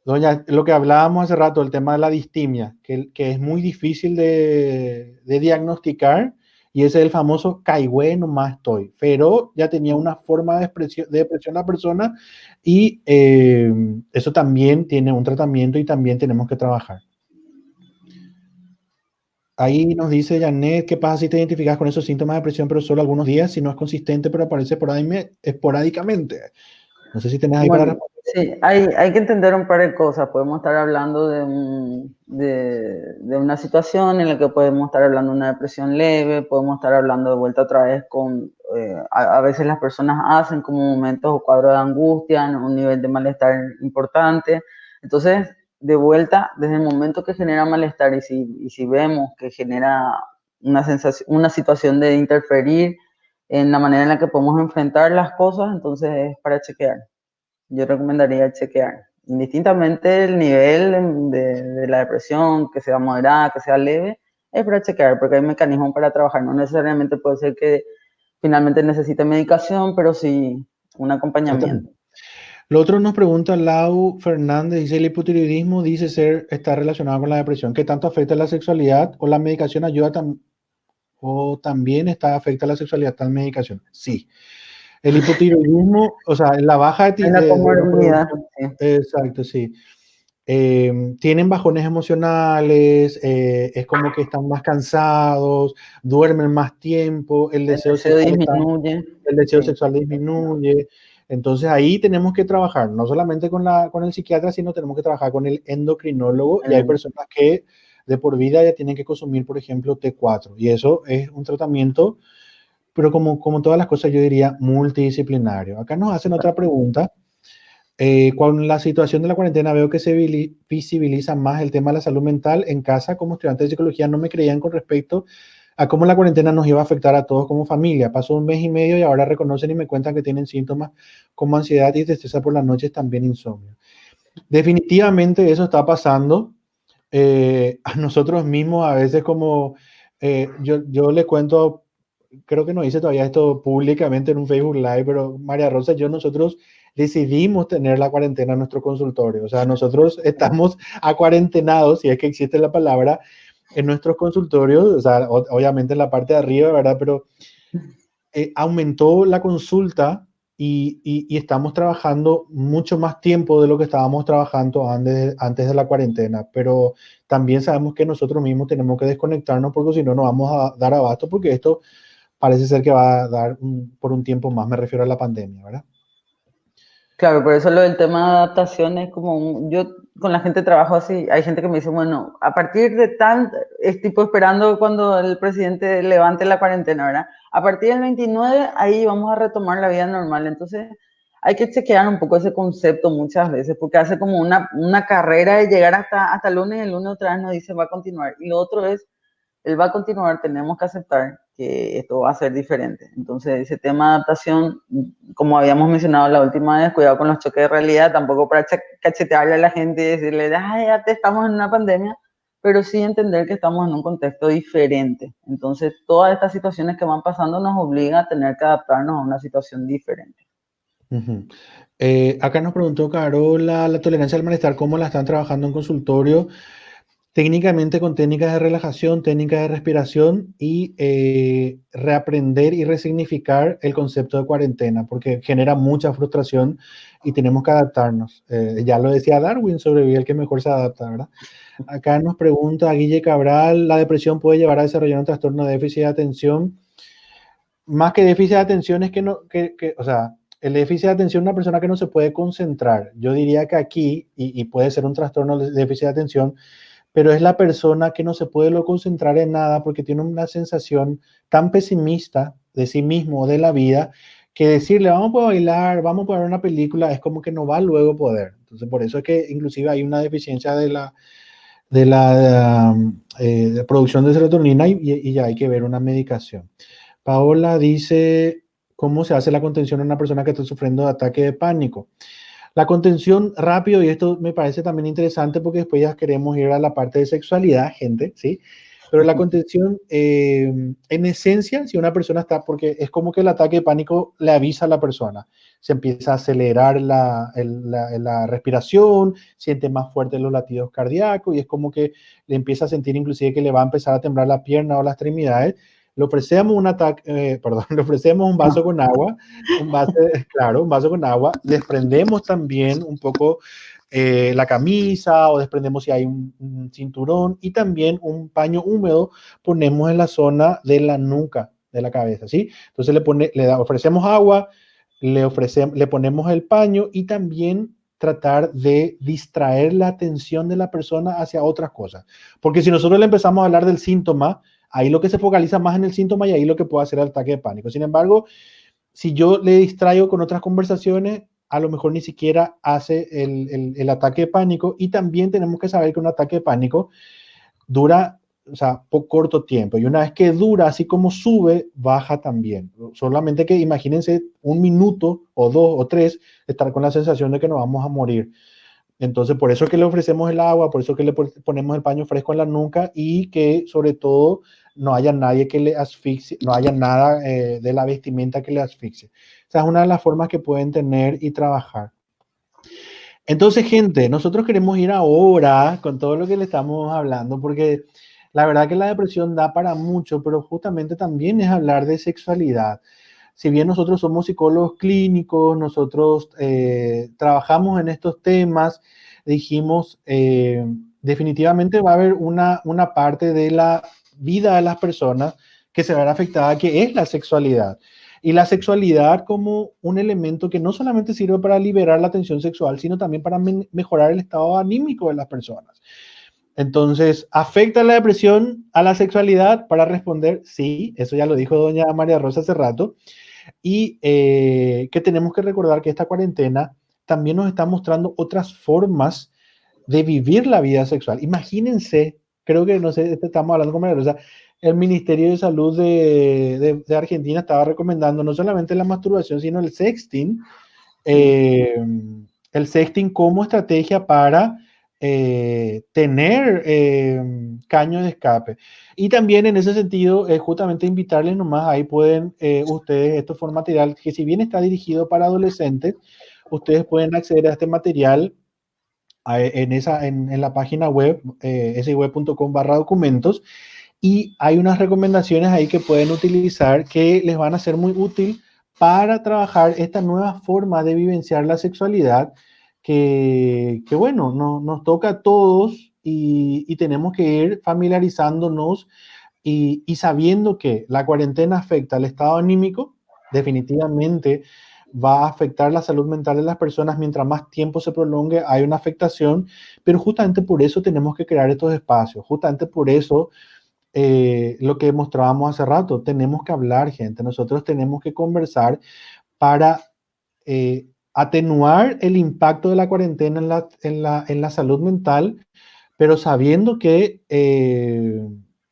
Doña, lo que hablábamos hace rato, el tema de la distimia, que es muy difícil de diagnosticar, y ese es el famoso caigüe, nomás estoy. Pero ya tenía una forma de depresión la persona y eso también tiene un tratamiento y también tenemos que trabajar. Ahí nos dice Janet, ¿qué pasa si te identificas con esos síntomas de depresión, pero solo algunos días, si no es consistente, pero aparece esporádicamente? No sé si tenés ahí para Bueno, responder. sí, hay que entender un par de cosas. Podemos estar hablando de una situación en la que podemos estar hablando de una depresión leve, podemos estar hablando de vuelta otra vez con, a veces las personas hacen como momentos o cuadros de angustia, un nivel de malestar importante. Entonces, de vuelta, desde el momento que genera malestar y si vemos que genera una sensación, una situación de interferir en la manera en la que podemos enfrentar las cosas, entonces es para chequear. Yo recomendaría chequear, indistintamente el nivel de la depresión, que sea moderada, que sea leve, es para chequear, porque hay mecanismos para trabajar. No necesariamente puede ser que finalmente necesite medicación, pero sí un acompañamiento. Exactamente. Lo otro nos pregunta Lau Fernández, dice el hipotiroidismo está relacionado con la depresión. ¿Qué tanto afecta la sexualidad o la medicación ayuda o también afecta la sexualidad tal medicación? Sí. El hipotiroidismo, o sea, la baja Hay una de comorbilidad, producción, sí. exacto, sí. Tienen bajones emocionales, es como que están más cansados, duermen más tiempo, El deseo disminuye, el deseo sí. sexual disminuye. Entonces ahí tenemos que trabajar, no solamente con el psiquiatra, sino tenemos que trabajar con el endocrinólogo y hay personas que de por vida ya tienen que consumir, por ejemplo, T4 y eso es un tratamiento, pero como todas las cosas yo diría multidisciplinario. Acá nos hacen otra pregunta. Con la situación de la cuarentena veo que se visibiliza más el tema de la salud mental en casa. Como estudiante de psicología no me creían con respecto a cómo la cuarentena nos iba a afectar a todos como familia. Pasó un mes y medio y ahora reconocen y me cuentan que tienen síntomas como ansiedad y tristeza por las noches, también insomnio. Definitivamente eso está pasando. A nosotros mismos a veces como, yo le cuento, creo que no hice todavía esto públicamente en un Facebook Live, pero María Rosa y yo, nosotros decidimos tener la cuarentena en nuestro consultorio. O sea, nosotros estamos acuarentenados, si es que existe la palabra, en nuestros consultorios, o sea, obviamente en la parte de arriba, ¿verdad? Pero aumentó la consulta y estamos trabajando mucho más tiempo de lo que estábamos trabajando antes de la cuarentena, pero también sabemos que nosotros mismos tenemos que desconectarnos porque si no, no vamos a dar abasto porque esto parece ser que va a dar por un tiempo más, me refiero a la pandemia, ¿verdad? Claro, por eso lo del tema de adaptación es como yo con la gente trabajo así, hay gente que me dice, bueno, a partir de tal, es tipo esperando cuando el presidente levante la cuarentena, ¿verdad? A partir del 29, ahí vamos a retomar la vida normal. Entonces, hay que chequear un poco ese concepto muchas veces, porque hace como una carrera de llegar hasta el lunes, y el lunes otra vez nos dice va a continuar. Y lo otro es él va a continuar, tenemos que aceptar que esto va a ser diferente. Entonces, ese tema de adaptación, como habíamos mencionado la última vez, cuidado con los choques de realidad, tampoco para cachetearle a la gente y decirle, ah, ya te estamos en una pandemia, pero sí entender que estamos en un contexto diferente. Entonces, todas estas situaciones que van pasando nos obligan a tener que adaptarnos a una situación diferente. Ujú. Acá nos preguntó Carol la tolerancia al malestar, ¿cómo la están trabajando en consultorio? Técnicamente con técnicas de relajación, técnicas de respiración y reaprender y resignificar el concepto de cuarentena, porque genera mucha frustración y tenemos que adaptarnos. Ya lo decía Darwin, sobrevive el que mejor se adapta, ¿verdad? Acá nos pregunta Guille Cabral, ¿la depresión puede llevar a desarrollar un trastorno de déficit de atención? Más que déficit de atención es que no, o sea, el déficit de atención es una persona que no se puede concentrar. Yo diría que aquí, y puede ser un trastorno de déficit de atención, pero es la persona que no se puede lo concentrar en nada porque tiene una sensación tan pesimista de sí mismo o de la vida que decirle vamos a bailar, vamos a ver una película, es como que no va luego a poder. Entonces, por eso es que inclusive hay una deficiencia de producción de serotonina y ya hay que ver una medicación. Paola dice, ¿cómo se hace la contención a una persona que está sufriendo de ataque de pánico? La contención rápido, y esto me parece también interesante porque después ya queremos ir a la parte de sexualidad, gente, ¿sí? Pero la contención, en esencia, si una persona está, porque es como que el ataque de pánico le avisa a la persona, se empieza a acelerar la respiración, siente más fuertes los latidos cardíacos y es como que le empieza a sentir inclusive que le va a empezar a temblar la pierna o las extremidades. Le ofrecemos un ataque, perdón, le ofrecemos un vaso con agua, un vaso, claro, un vaso con agua, desprendemos también un poco la camisa o desprendemos si hay un cinturón y también un paño húmedo ponemos en la zona de la nuca de la cabeza, ¿sí? Entonces ofrecemos agua, le ponemos el paño y también tratar de distraer la atención de la persona hacia otras cosas. Porque si nosotros le empezamos a hablar del síntoma, ahí lo que se focaliza más en el síntoma y ahí lo que puede hacer el ataque de pánico. Sin embargo, si yo le distraigo con otras conversaciones, a lo mejor ni siquiera hace el ataque de pánico y también tenemos que saber que un ataque de pánico dura, o sea, por corto tiempo y una vez que dura, así como sube, baja también. Solamente que imagínense un minuto o dos o tres estar con la sensación de que nos vamos a morir. Entonces, por eso que le ofrecemos el agua, por eso que le ponemos el paño fresco en la nuca y que sobre todo no haya nadie que le asfixie, no haya nada de la vestimenta que le asfixie. O sea, es una de las formas que pueden tener y trabajar. Entonces, gente, nosotros queremos ir ahora con todo lo que le estamos hablando, porque la verdad que la depresión da para mucho, pero justamente también es hablar de sexualidad. Si bien nosotros somos psicólogos clínicos, nosotros trabajamos en estos temas, dijimos, definitivamente va a haber una parte de la vida de las personas que se verá afectada, que es la sexualidad. Y la sexualidad como un elemento que no solamente sirve para liberar la tensión sexual, sino también para mejorar el estado anímico de las personas. Entonces, ¿afecta la depresión a la sexualidad? Para responder, sí, eso ya lo dijo doña María Rosa hace rato. Y que tenemos que recordar que esta cuarentena también nos está mostrando otras formas de vivir la vida sexual. Imagínense, creo que, no sé, estamos hablando con María Rosa, el Ministerio de Salud de Argentina estaba recomendando no solamente la masturbación, sino el sexting como estrategia para tener caño de escape. Y también en ese sentido, justamente invitarles nomás, ahí pueden ustedes, esto fue un material que si bien está dirigido para adolescentes, ustedes pueden acceder a este material en la página web, siweb.com/documentos, y hay unas recomendaciones ahí que pueden utilizar que les van a ser muy útil para trabajar esta nueva forma de vivenciar la sexualidad que bueno, nos toca a todos y tenemos que ir familiarizándonos y sabiendo que la cuarentena afecta al estado anímico, definitivamente va a afectar la salud mental de las personas. Mientras más tiempo se prolongue, hay una afectación, pero justamente por eso tenemos que crear estos espacios, justamente por eso lo que mostrábamos hace rato, tenemos que hablar, gente, nosotros tenemos que conversar para atenuar el impacto de la cuarentena en la salud mental, pero sabiendo que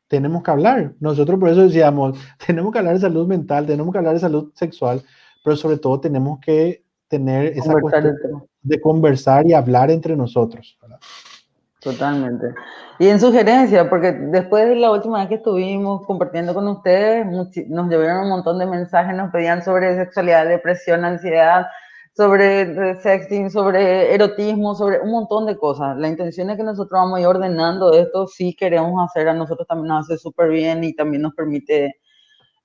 tenemos que hablar. Nosotros por eso decíamos, tenemos que hablar de salud mental, tenemos que hablar de salud sexual, pero sobre todo tenemos que tener esa Conversar cuestión del tema. de conversar y hablar entre nosotros, ¿verdad? Totalmente. Y en sugerencia, porque después de la última vez que estuvimos compartiendo con ustedes, nos llevaron un montón de mensajes, nos pedían sobre sexualidad, depresión, ansiedad, sobre sexting, sobre erotismo, sobre un montón de cosas. La intención es que nosotros vamos a ir ordenando esto, si queremos hacer, a nosotros también nos hace súper bien y también nos permite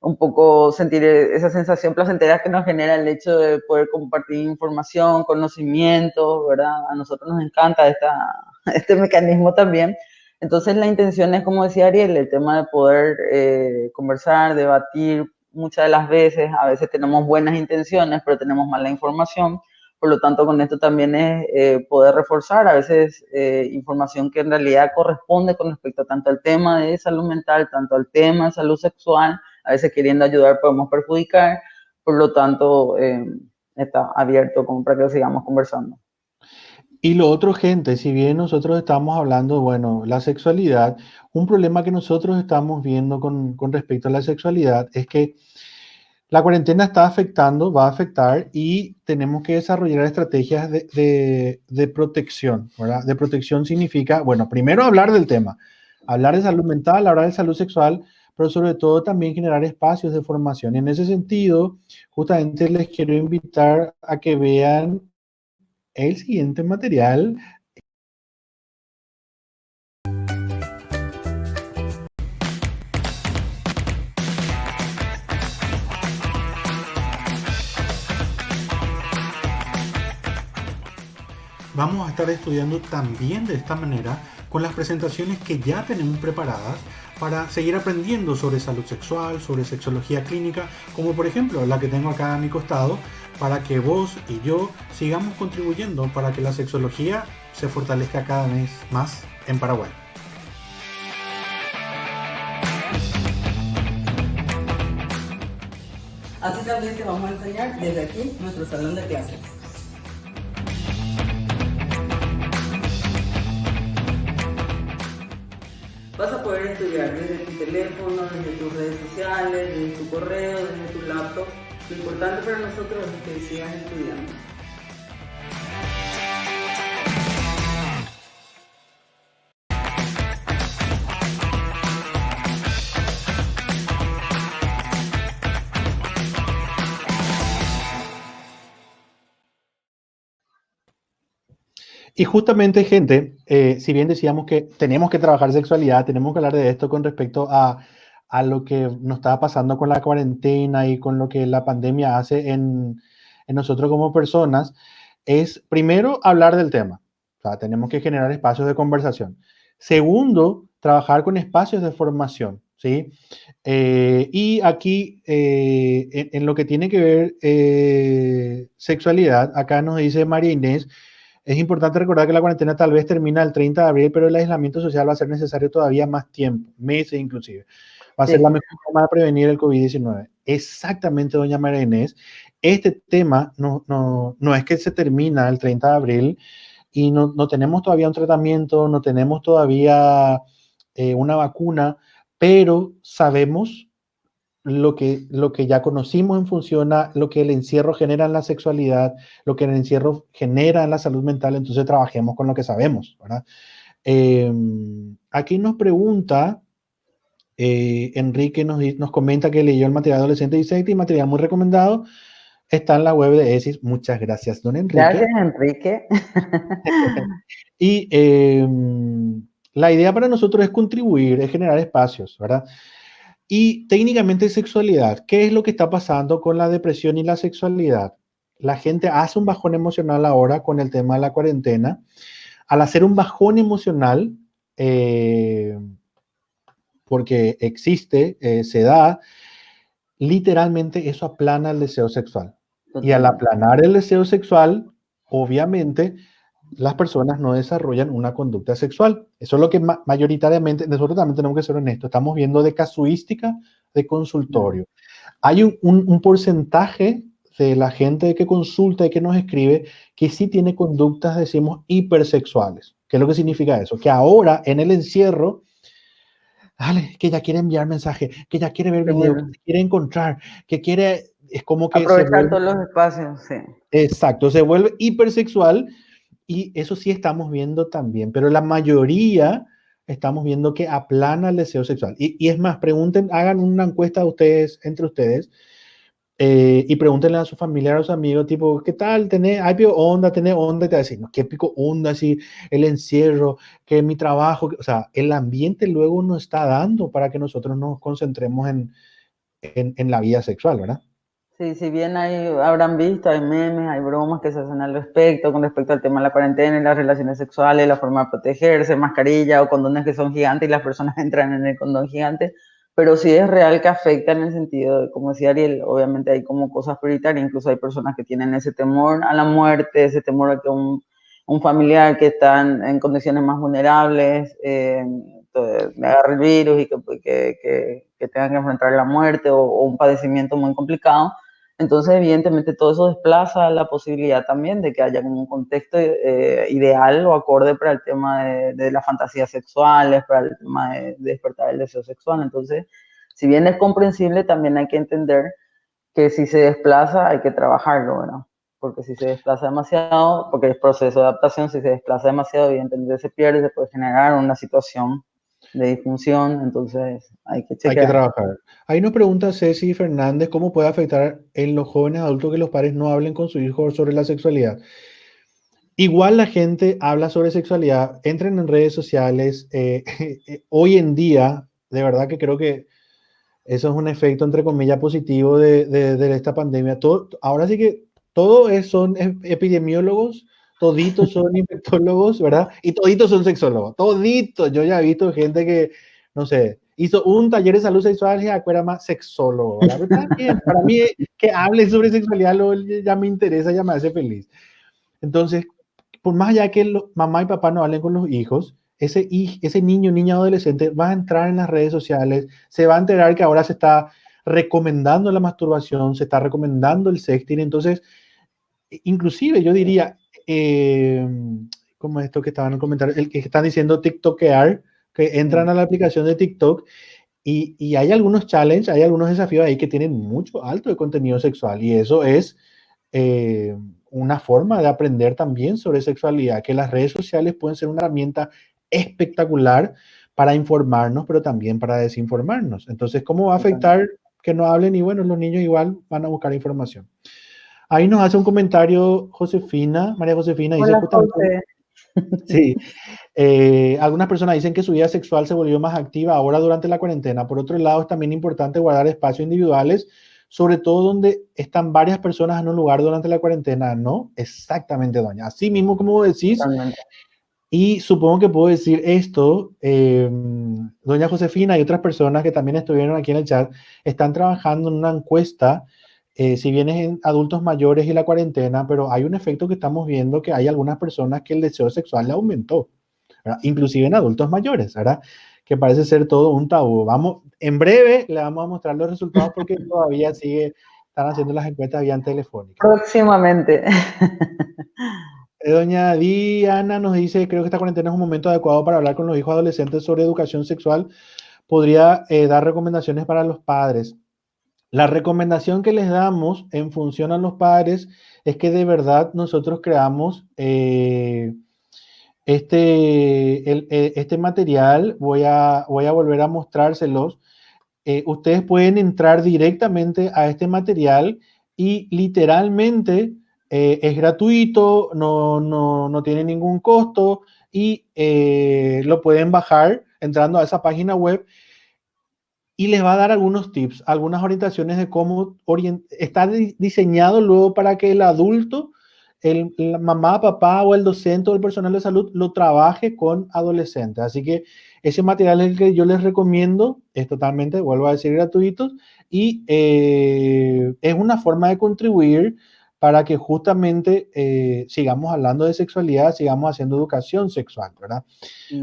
un poco sentir esa sensación placentera que nos genera el hecho de poder compartir información, conocimiento, ¿verdad? A nosotros nos encanta este mecanismo también. Entonces la intención es, como decía Ariel, el tema de poder conversar, debatir muchas de las veces. A veces tenemos buenas intenciones, pero tenemos mala información. Por lo tanto, con esto también es poder reforzar a veces información que en realidad corresponde con respecto tanto al tema de salud mental, tanto al tema de salud sexual. A veces queriendo ayudar podemos perjudicar. Por lo tanto, está abierto como para que sigamos conversando. Y lo otro, gente, si bien nosotros estamos hablando, bueno, la sexualidad, un problema que nosotros estamos viendo con respecto a la sexualidad es que la cuarentena está afectando, va a afectar y tenemos que desarrollar estrategias de protección, ¿verdad? De protección significa, bueno, primero hablar del tema, hablar de salud mental, hablar de salud sexual, pero sobre todo también generar espacios de formación. Y en ese sentido, justamente les quiero invitar a que vean el siguiente material. Vamos a estar estudiando también de esta manera con las presentaciones que ya tenemos preparadas para seguir aprendiendo sobre salud sexual, sobre sexología clínica, como por ejemplo la que tengo acá a mi costado, para que vos y yo sigamos contribuyendo para que la sexología se fortalezca cada vez más en Paraguay. Así también te vamos a enseñar desde aquí nuestro salón de clases. Vas a poder estudiar desde tu teléfono, desde tus redes sociales, desde tu correo, desde tu laptop. Lo importante para nosotros es que sigas estudiando. Y justamente, gente, si bien decíamos que tenemos que trabajar sexualidad, tenemos que hablar de esto con respecto a lo que nos estaba pasando con la cuarentena y con lo que la pandemia hace en nosotros como personas, es primero hablar del tema. O sea, tenemos que generar espacios de conversación. Segundo, trabajar con espacios de formación, ¿sí? Y aquí, en lo que tiene que ver sexualidad, acá nos dice María Inés, es importante recordar que la cuarentena tal vez termina el 30 de abril, pero el aislamiento social va a ser necesario todavía más tiempo, meses inclusive. Va a ser la Sí. mejor forma de prevenir el COVID-19. Exactamente, doña María Inés. Este tema no es que se termina el 30 de abril y no tenemos todavía un tratamiento, no tenemos todavía una vacuna, pero sabemos lo que ya conocimos en función a lo que el encierro genera en la sexualidad, lo que el encierro genera en la salud mental, entonces trabajemos con lo que sabemos, ¿verdad? Aquí nos pregunta, Enrique nos comenta que leyó el material adolescente y sexy, material muy recomendado, está en la web de ESIS. Muchas gracias, don Gracias, Enrique. Enrique. Y la idea para nosotros es contribuir, es generar espacios, ¿verdad? Y técnicamente sexualidad, ¿qué es lo que está pasando con la depresión y la sexualidad? La gente hace un bajón emocional ahora con el tema de la cuarentena. Al hacer un bajón emocional, eh, porque existe, se da, literalmente eso aplana el deseo sexual. Y al Totalmente. aplanar el deseo sexual, obviamente las personas no desarrollan una conducta sexual. Eso es lo que mayoritariamente, nosotros también tenemos que ser honestos, estamos viendo de casuística de consultorio. Hay un porcentaje de la gente que consulta y que nos escribe que sí tiene conductas, decimos, hipersexuales. ¿Qué es lo que significa eso? Que ahora en el encierro, dale, que ya quiere enviar mensaje, que ya quiere ver Se video, que vuelve. se quiere encontrar, que quiere, es como que se Aprovechar vuelve, todos los espacios, sí. exacto, se vuelve hipersexual y eso sí estamos viendo también, pero la mayoría estamos viendo que aplana el deseo sexual. Y es más, pregunten, hagan una encuesta ustedes, entre ustedes, y pregúntenle a su familiar, a sus amigos, tipo, ¿qué tal? ¿Hay pico onda? ¿Tenés onda? Y te va a decir, no, ¿qué pico onda? Si el encierro, que mi trabajo, o sea, el ambiente luego nos está dando para que nosotros nos concentremos en la vida sexual, ¿verdad? Sí, si bien habrán visto, hay memes, hay bromas que se hacen al respecto, con respecto al tema de la cuarentena y las relaciones sexuales, la forma de protegerse, mascarilla o condones que son gigantes y las personas entran en el condón gigante, pero sí es real que afecta en el sentido de, como decía Ariel, obviamente hay como cosas prioritarias, incluso hay personas que tienen ese temor a la muerte, ese temor a que un familiar que está en condiciones más vulnerables, me agarre el virus y que tengan que enfrentar la muerte o un padecimiento muy complicado. Entonces, evidentemente, todo eso desplaza la posibilidad también de que haya como un contexto ideal o acorde para el tema de las fantasías sexuales, para el tema de despertar el deseo sexual. Entonces, si bien es comprensible, también hay que entender que si se desplaza hay que trabajarlo, ¿verdad? Porque si se desplaza demasiado, porque el proceso de adaptación, si se desplaza demasiado, evidentemente se pierde, se puede generar una situación de disfunción, entonces hay que Hay que chequear. trabajar. Ahí nos pregunta Ceci Fernández cómo puede afectar en los jóvenes adultos que los padres no hablen con su hijo sobre la sexualidad. Igual la gente habla sobre sexualidad, entren en redes sociales. Hoy en día, de verdad que creo que eso es un efecto, entre comillas, positivo de esta pandemia. Todo, ahora sí que son epidemiólogos, toditos son infectólogos, ¿verdad? Y toditos son sexólogos, toditos. Yo ya he visto gente que, no sé, hizo un taller de salud sexual y era más sexólogo, ¿verdad? Pero está bien, para mí que hable sobre sexualidad ya me interesa, ya me hace feliz. Entonces, por más allá que mamá y papá no hablen con los hijos, ese niño, niña, adolescente va a entrar en las redes sociales, se va a enterar que ahora se está recomendando la masturbación, se está recomendando el sexting. Entonces, inclusive yo diría, eh, como esto que estaban en el comentario, el que están diciendo TikTokear, que entran a la aplicación de TikTok y hay algunos challenges, hay algunos desafíos ahí que tienen mucho alto de contenido sexual y eso es eh, una forma de aprender también sobre sexualidad, que las redes sociales pueden ser una herramienta espectacular para informarnos, pero también para desinformarnos. Entonces, ¿cómo va a afectar que no hablen? Y bueno, los niños igual van a buscar información. Ahí nos hace un comentario Josefina, María Josefina, dice Hola, justamente, José. sí, algunas personas dicen que su vida sexual se volvió más activa ahora durante la cuarentena. Por otro lado, es también importante guardar espacios individuales, sobre todo donde están varias personas en un lugar durante la cuarentena, ¿no? Exactamente, doña. Así mismo como decís, Totalmente. y supongo que puedo decir esto, doña Josefina y otras personas que también estuvieron aquí en el chat, están trabajando en una encuesta, si bien es en adultos mayores y la cuarentena, pero hay un efecto que estamos viendo que hay algunas personas que el deseo sexual le aumentó, ¿verdad? Inclusive en adultos mayores, ¿verdad? Que parece ser todo un tabú. Vamos, en breve le vamos a mostrar los resultados porque todavía están haciendo las encuestas vía telefónica. Próximamente. Doña Diana nos dice, creo que esta cuarentena es un momento adecuado para hablar con los hijos adolescentes sobre educación sexual. Podría dar recomendaciones para los padres. La recomendación que les damos en función a los padres es que de verdad nosotros creamos este material. Voy a volver a mostrárselos. Ustedes pueden entrar directamente a este material y literalmente es gratuito, no tiene ningún costo y lo pueden bajar entrando a esa página web y les va a dar algunos tips, algunas orientaciones de cómo está diseñado luego para que el adulto, la mamá, papá o el docente o el personal de salud lo trabaje con adolescentes. Así que ese material es el que yo les recomiendo, es totalmente, vuelvo a decir, gratuito y es una forma de contribuir para que justamente sigamos hablando de sexualidad, sigamos haciendo educación sexual, ¿verdad?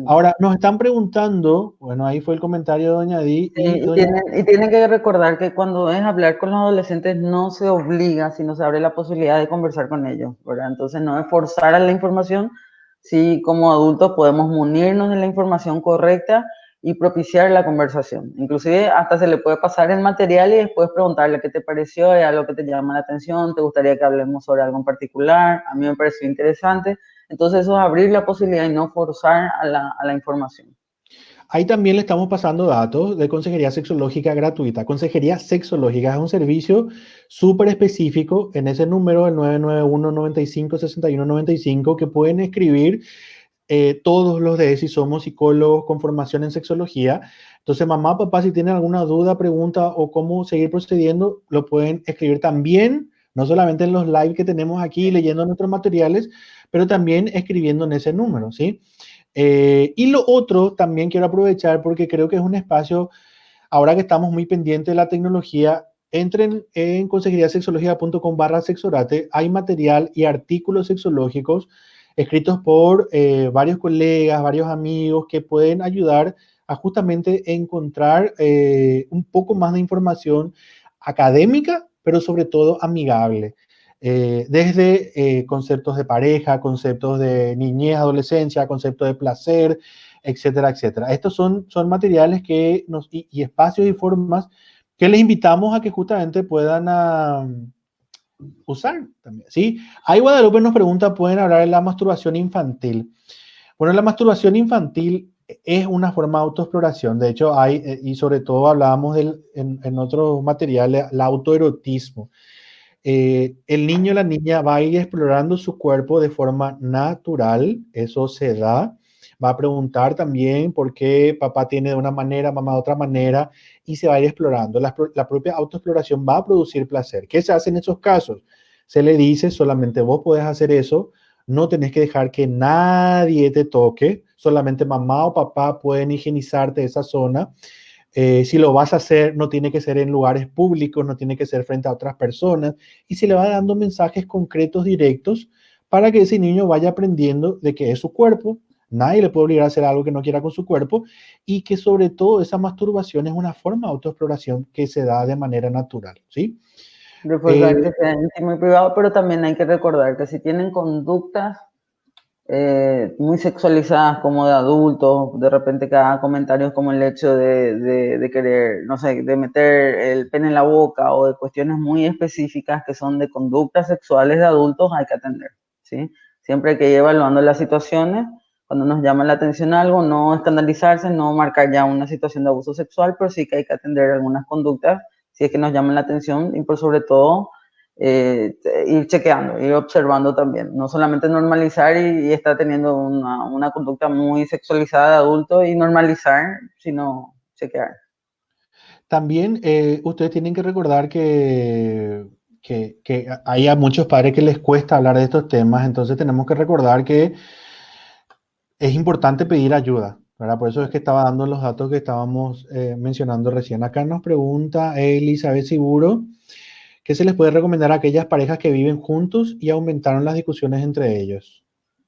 Ahora, nos están preguntando, bueno, ahí fue el comentario de Doña Di, Sí, y y Doña... tienen que recordar que cuando es hablar con los adolescentes no se obliga, sino se abre la posibilidad de conversar con ellos, ¿verdad? Entonces no es forzar a la información, sí como adultos podemos munirnos de la información correcta y propiciar la conversación. Inclusive hasta se le puede pasar el material y después preguntarle qué te pareció, hay algo que te llama la atención, te gustaría que hablemos sobre algo en particular, a mí me pareció interesante. Entonces eso es abrir la posibilidad y no forzar a la información. Ahí también le estamos pasando datos de consejería sexológica gratuita. Consejería sexológica es un servicio súper específico en ese número, el 991-95-6195, que pueden escribir todos los de si somos psicólogos con formación en sexología. Entonces, mamá, papá, si tienen alguna duda, pregunta o cómo seguir procediendo, lo pueden escribir también, no solamente en los live que tenemos aquí leyendo nuestros materiales, pero también escribiendo en ese número, ¿sí? Y lo otro, también quiero aprovechar porque creo que es un espacio, ahora que estamos muy pendientes de la tecnología, entren en consejeriasexología.com/sexorate, hay material y artículos sexológicos escritos por varios colegas, varios amigos que pueden ayudar a justamente encontrar un poco más de información académica, pero sobre todo amigable. Desde conceptos de pareja, conceptos de niñez, adolescencia, conceptos de placer, etcétera, etcétera. Estos son materiales que y espacios y formas que les invitamos a que justamente puedan usar también, ¿sí? Ahí Guadalupe nos pregunta, ¿pueden hablar de la masturbación infantil? Bueno, la masturbación infantil es una forma de autoexploración. De hecho, hay, y sobre todo hablábamos en otros materiales, el autoerotismo. El niño o la niña va a ir explorando su cuerpo de forma natural, eso se da. Va a preguntar también por qué papá tiene de una manera, mamá de otra manera, y se va a ir explorando. La propia autoexploración va a producir placer. ¿Qué se hace en esos casos? Se le dice, solamente vos podés hacer eso, no tenés que dejar que nadie te toque, solamente mamá o papá pueden higienizarte esa zona. Si lo vas a hacer, no tiene que ser en lugares públicos, no tiene que ser frente a otras personas, y se le va dando mensajes concretos, directos, para que ese niño vaya aprendiendo de que es su cuerpo, nadie le puede obligar a hacer algo que no quiera con su cuerpo, y que sobre todo esa masturbación es una forma de autoexploración que se da de manera natural, ¿sí? Reforzar que sea íntimo y privado, pero también hay que recordar que si tienen conductas muy sexualizadas como de adultos, de repente que hagan comentarios como el hecho de querer, no sé, de meter el pene en la boca o de cuestiones muy específicas que son de conductas sexuales de adultos, hay que atender, ¿sí? Siempre hay que ir evaluando las situaciones, cuando nos llama la atención algo, no escandalizarse, no marcar ya una situación de abuso sexual, pero sí que hay que atender algunas conductas si es que nos llaman la atención y por sobre todo ir chequeando, ir observando también, no solamente normalizar y estar teniendo una conducta muy sexualizada de adulto y normalizar, sino chequear. También ustedes tienen que recordar que hay a muchos padres que les cuesta hablar de estos temas, entonces tenemos que recordar que es importante pedir ayuda, ¿verdad? Por eso es que estaba dando los datos que estábamos mencionando recién. Acá nos pregunta Elizabeth Seguro, ¿qué se les puede recomendar a aquellas parejas que viven juntos y aumentaron las discusiones entre ellos?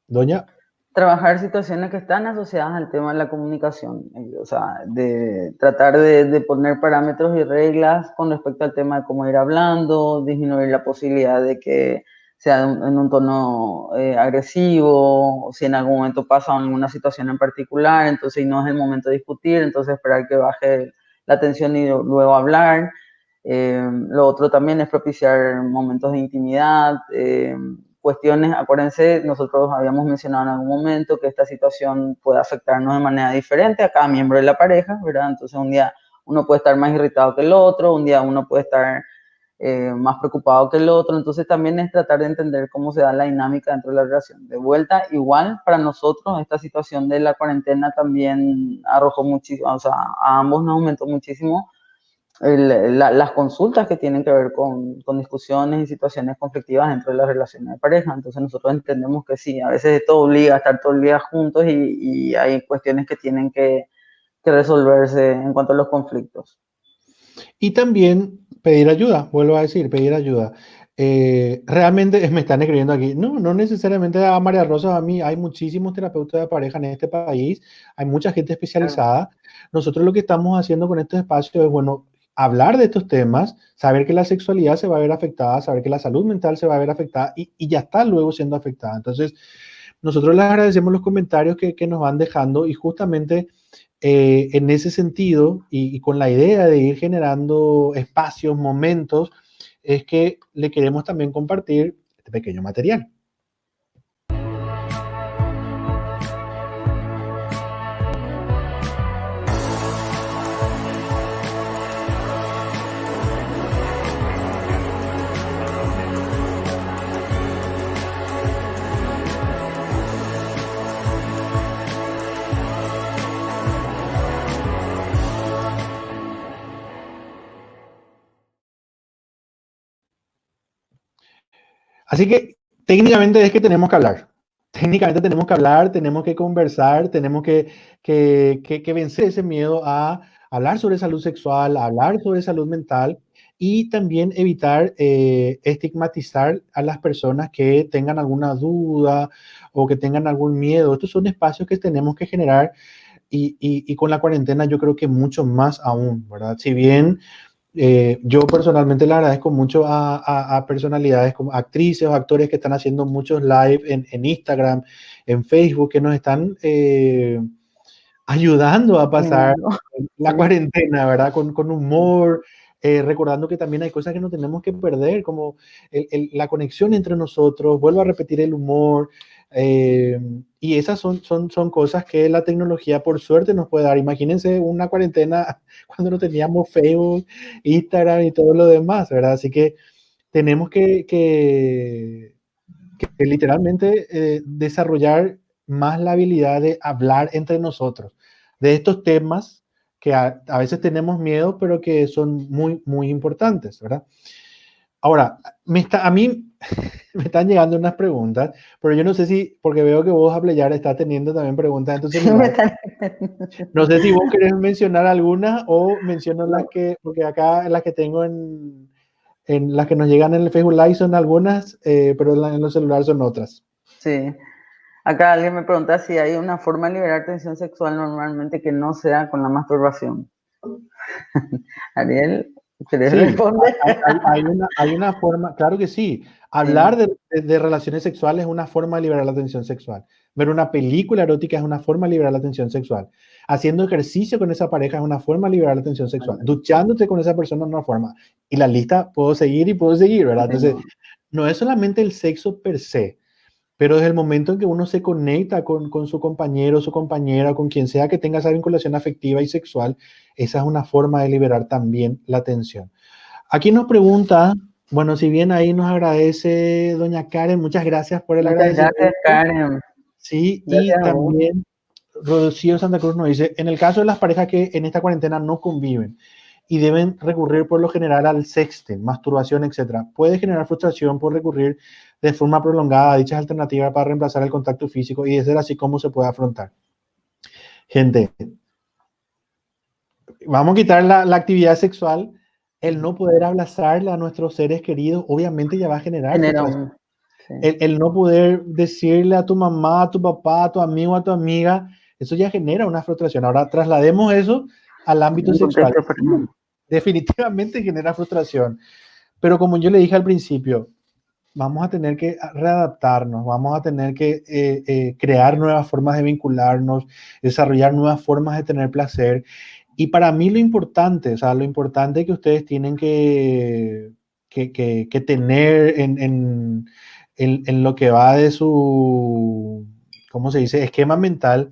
Doña. Trabajar situaciones que están asociadas al tema de la comunicación, o sea, de tratar de poner parámetros y reglas con respecto al tema de cómo ir hablando, disminuir la posibilidad de que sea en un tono agresivo, o si en algún momento pasa alguna situación en particular, entonces no es el momento de discutir, entonces esperar que baje la tensión y luego hablar. Lo otro también es propiciar momentos de intimidad, cuestiones, acuérdense, nosotros habíamos mencionado en algún momento que esta situación puede afectarnos de manera diferente a cada miembro de la pareja, ¿verdad? Entonces un día uno puede estar más irritado que el otro, un día uno puede estar más preocupado que el otro, entonces también es tratar de entender cómo se da la dinámica dentro de la relación. De vuelta, igual para nosotros esta situación de la cuarentena también arrojó muchísimo, o sea, a ambos nos aumentó muchísimo las consultas que tienen que ver con discusiones y situaciones conflictivas dentro de las relaciones de pareja. Entonces nosotros entendemos que sí, a veces esto obliga a estar todo el día juntos y hay cuestiones que tienen que resolverse en cuanto a los conflictos. Y también pedir ayuda, vuelvo a decir, pedir ayuda. Realmente me están escribiendo aquí, no, no necesariamente a María Rosa, a mí, hay muchísimos terapeutas de pareja en este país, hay mucha gente especializada. Nosotros lo que estamos haciendo con este espacio es, bueno, hablar de estos temas, saber que la sexualidad se va a ver afectada, saber que la salud mental se va a ver afectada y ya está luego siendo afectada. Entonces, nosotros les agradecemos los comentarios que nos van dejando y justamente en ese sentido y con la idea de ir generando espacios, momentos, es que le queremos también compartir este pequeño material. Así que técnicamente es que tenemos que hablar. Técnicamente tenemos que hablar, tenemos que conversar, tenemos que vencer ese miedo a hablar sobre salud sexual, a hablar sobre salud mental y también evitar estigmatizar a las personas que tengan alguna duda o que tengan algún miedo. Estos son espacios que tenemos que generar y con la cuarentena yo creo que mucho más aún, ¿verdad? Si bien yo personalmente le agradezco mucho a personalidades como actrices o actores que están haciendo muchos live en Instagram, en Facebook, que nos están ayudando a pasar la Sí. cuarentena, ¿verdad? Con humor, recordando que también hay cosas que no tenemos que perder, como la conexión entre nosotros, vuelvo a repetir el humor, y esas son cosas que la tecnología por suerte nos puede dar. Imagínense una cuarentena cuando no teníamos Facebook, Instagram y todo lo demás, ¿verdad? Así que tenemos que literalmente desarrollar más la habilidad de hablar entre nosotros de estos temas que a veces tenemos miedo, pero que son muy, muy importantes, ¿verdad? Ahora, a mí me están llegando unas preguntas, pero yo no sé si, porque veo que vos, Ableyar, está teniendo también preguntas en tu celular. No sé si vos querés mencionar algunas o menciono las que, porque acá las que tengo en las que nos llegan en el Facebook Live son algunas, pero en los celulares son otras. Sí. Acá alguien me pregunta si hay una forma de liberar tensión sexual normalmente que no sea con la masturbación. Ariel, ¿querés Sí, responder? hay una forma, claro que sí. Sí, Hablar de relaciones sexuales es una forma de liberar la tensión sexual. Ver una película erótica es una forma de liberar la tensión sexual. Haciendo ejercicio con esa pareja es una forma de liberar la tensión sexual. Duchándote con esa persona es una forma. Y la lista puedo seguir y puedo seguir, ¿verdad? Entonces, no es solamente el sexo per se, pero desde el momento en que uno se conecta con su compañero, su compañera, con quien sea que tenga esa vinculación afectiva y sexual, esa es una forma de liberar también la tensión. Aquí nos pregunta, bueno, si bien ahí nos agradece doña Karen, muchas gracias por el muchas gracias, agradecimiento. Karen. Sí, y Gracias a vos. también Rocío Santa Cruz nos dice, en el caso de las parejas que en esta cuarentena no conviven y deben recurrir por lo general al sexting, masturbación, etcétera, puede generar frustración por recurrir de forma prolongada a dichas alternativas para reemplazar el contacto físico y de ser así como se puede afrontar. Gente, vamos a quitar la actividad sexual, el no poder abrazarle a nuestros seres queridos, obviamente ya va a generar Genera frustración. un... Sí. El no poder decirle a tu mamá, a tu papá, a tu amigo, a tu amiga, eso ya genera una frustración. Ahora traslademos eso al ámbito Un sexual. contexto personal. Definitivamente genera frustración. Pero como yo le dije al principio, vamos a tener que readaptarnos, vamos a tener que crear nuevas formas de vincularnos, desarrollar nuevas formas de tener placer Y para mí lo importante, o sea, lo importante que ustedes tienen que tener en lo que va de su, ¿cómo se dice?, esquema mental,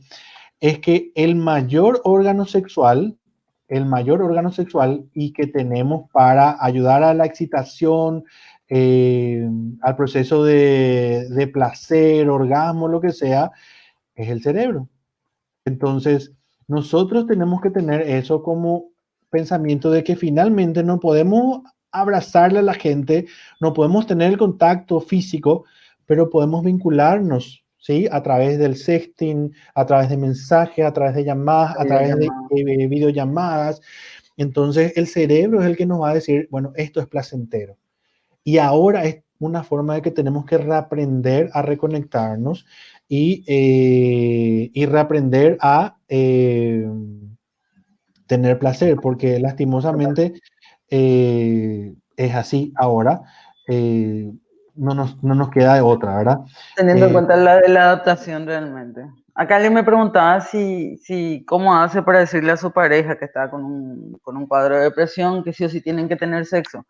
es que el mayor órgano sexual y que tenemos para ayudar a la excitación, al proceso de placer, orgasmo, lo que sea, es el cerebro. Entonces, nosotros tenemos que tener eso como pensamiento de que finalmente no podemos abrazarle a la gente, no podemos tener el contacto físico, pero podemos vincularnos, ¿sí? A través del sexting, a través de mensajes, a través de llamadas, a través de videollamadas. Entonces, el cerebro es el que nos va a decir, bueno, esto es placentero. Y ahora es una forma de que tenemos que reaprender a reconectarnos y reaprender a tener placer, porque lastimosamente es así ahora. eh, no nos queda de otra, ¿verdad? Teniendo en Eh, cuenta la de la adaptación realmente. Acá alguien me preguntaba si cómo hace para decirle a su pareja que está con un cuadro de depresión que sí o sí tienen que tener sexo.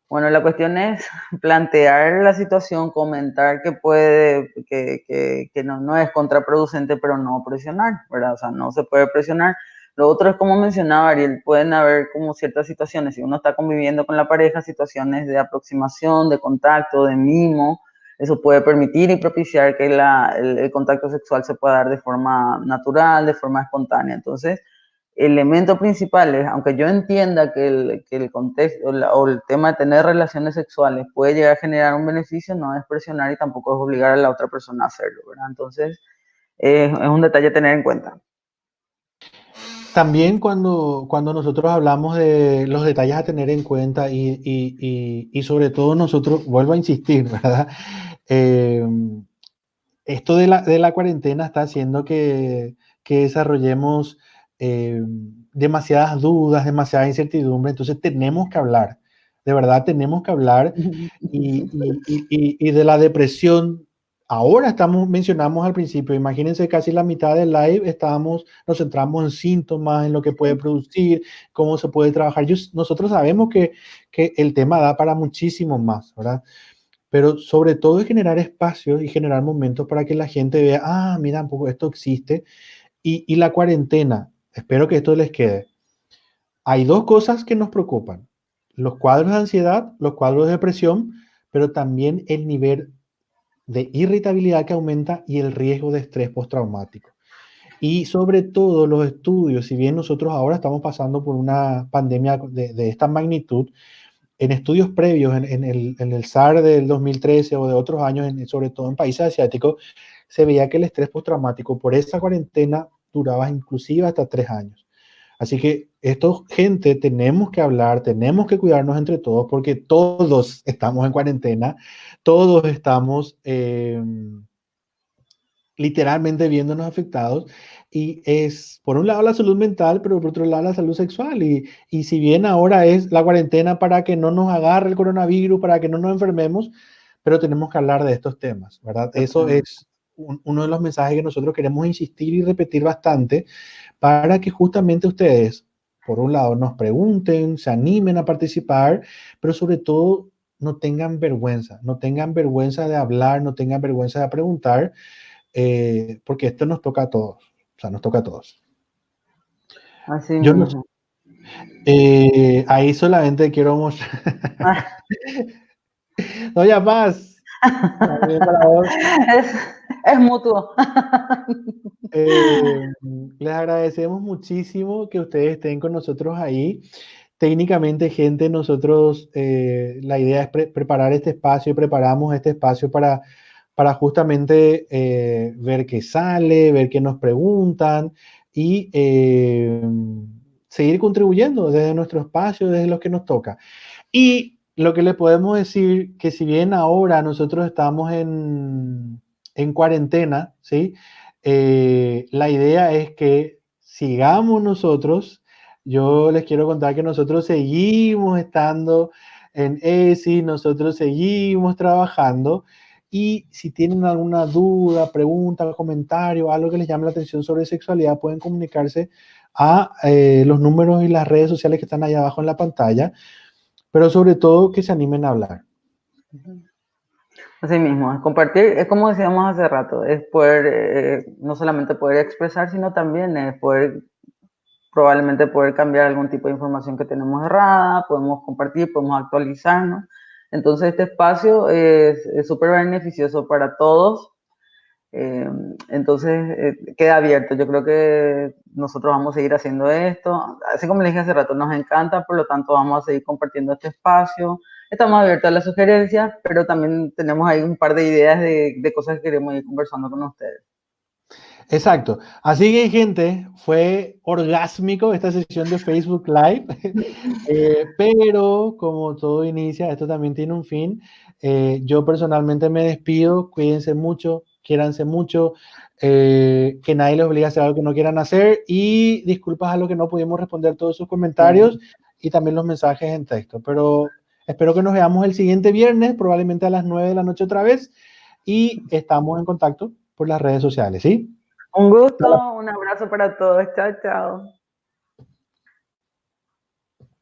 Bueno, la cuestión es plantear la situación, comentar que puede, que no, no es contraproducente, pero no presionar, ¿verdad? O sea, no se puede presionar. Lo otro es como mencionaba Ariel, pueden haber como ciertas situaciones, si uno está conviviendo con la pareja, situaciones de aproximación, de contacto, de mimo, eso puede permitir y propiciar que el contacto sexual se pueda dar de forma natural, de forma espontánea. Entonces, el elemento principal es, aunque yo entienda que el contexto o el tema de tener relaciones sexuales puede llegar a generar un beneficio, no es presionar y tampoco es obligar a la otra persona a hacerlo, ¿verdad? Entonces, es un detalle a tener en cuenta. También cuando nosotros hablamos de los detalles a tener en cuenta y sobre todo nosotros, vuelvo a insistir, ¿verdad? Eh, Esto de la cuarentena está haciendo que desarrollemos demasiadas dudas, demasiada incertidumbre, entonces tenemos que hablar, de verdad tenemos que hablar y de la depresión. Ahora mencionamos al principio, imagínense casi la mitad del live nos centramos en síntomas, en lo que puede producir, cómo se puede trabajar. Nosotros sabemos que el tema da para muchísimo más, ¿verdad? Pero sobre todo es generar espacios y generar momentos para que la gente vea, ah, mira, un poco esto existe. Y la cuarentena, espero que esto les quede. Hay dos cosas que nos preocupan, los cuadros de ansiedad, los cuadros de depresión, pero también el nivel de irritabilidad que aumenta y el riesgo de estrés postraumático. Y sobre todo los estudios, si bien nosotros ahora estamos pasando por una pandemia de esta magnitud, en estudios previos, en el SAR del 2013 o de otros años, sobre todo en países asiáticos, se veía que el estrés postraumático por esa cuarentena duraba inclusive hasta 3 años. Así que esto, gente, tenemos que hablar, tenemos que cuidarnos entre todos porque todos estamos en cuarentena, todos estamos literalmente viéndonos afectados y es por un lado la salud mental, pero por otro lado la salud sexual y si bien ahora es la cuarentena para que no nos agarre el coronavirus, para que no nos enfermemos, pero tenemos que hablar de estos temas, ¿verdad? Eso es uno de los mensajes que nosotros queremos insistir y repetir bastante para que justamente ustedes, por un lado, nos pregunten, se animen a participar, pero sobre todo no tengan vergüenza de hablar, no tengan vergüenza de preguntar, porque esto nos toca a todos, o sea, nos toca a todos. Así Yo no sé, mismo. ahí solamente quiero mostrar. Doña Paz, también para vos. Es, es mutuo. Eh, Les agradecemos muchísimo que ustedes estén con nosotros ahí. Técnicamente, gente, nosotros la idea es preparar este espacio y preparamos este espacio para justamente ver qué sale, ver qué nos preguntan y seguir contribuyendo desde nuestro espacio, desde lo que nos toca. Y lo que le podemos decir, que si bien ahora nosotros estamos en cuarentena, ¿sí? La idea es que sigamos nosotros. Yo les quiero contar que nosotros seguimos estando en ESI, nosotros seguimos trabajando y si tienen alguna duda, pregunta, comentario, algo que les llame la atención sobre sexualidad, pueden comunicarse a los números y las redes sociales que están ahí abajo en la pantalla, pero sobre todo que se animen a hablar. Así mismo, es compartir, es como decíamos hace rato, es poder, no solamente poder expresar, sino también es poder, probablemente poder cambiar algún tipo de información que tenemos errada, podemos compartir, podemos actualizarnos. Entonces este espacio es súper beneficioso para todos. Entonces queda abierto. Yo creo que nosotros vamos a seguir haciendo esto. Así como le dije hace rato, nos encanta, por lo tanto vamos a seguir compartiendo este espacio. Estamos abiertos a las sugerencias, pero también tenemos ahí un par de ideas de cosas que queremos ir conversando con ustedes. Exacto. Así que, gente, fue orgásmico esta sesión de Facebook Live, pero como todo inicia, esto también tiene un fin. Yo personalmente me despido, cuídense mucho, quiéranse mucho, que nadie les obligue a hacer algo que no quieran hacer y disculpas a los que no pudimos responder todos sus comentarios y también los mensajes en texto. Pero espero que nos veamos el siguiente viernes, probablemente a las 9 de la noche otra vez, y estamos en contacto por las redes sociales, ¿sí? Un gusto, un abrazo para todos. Chao, chao.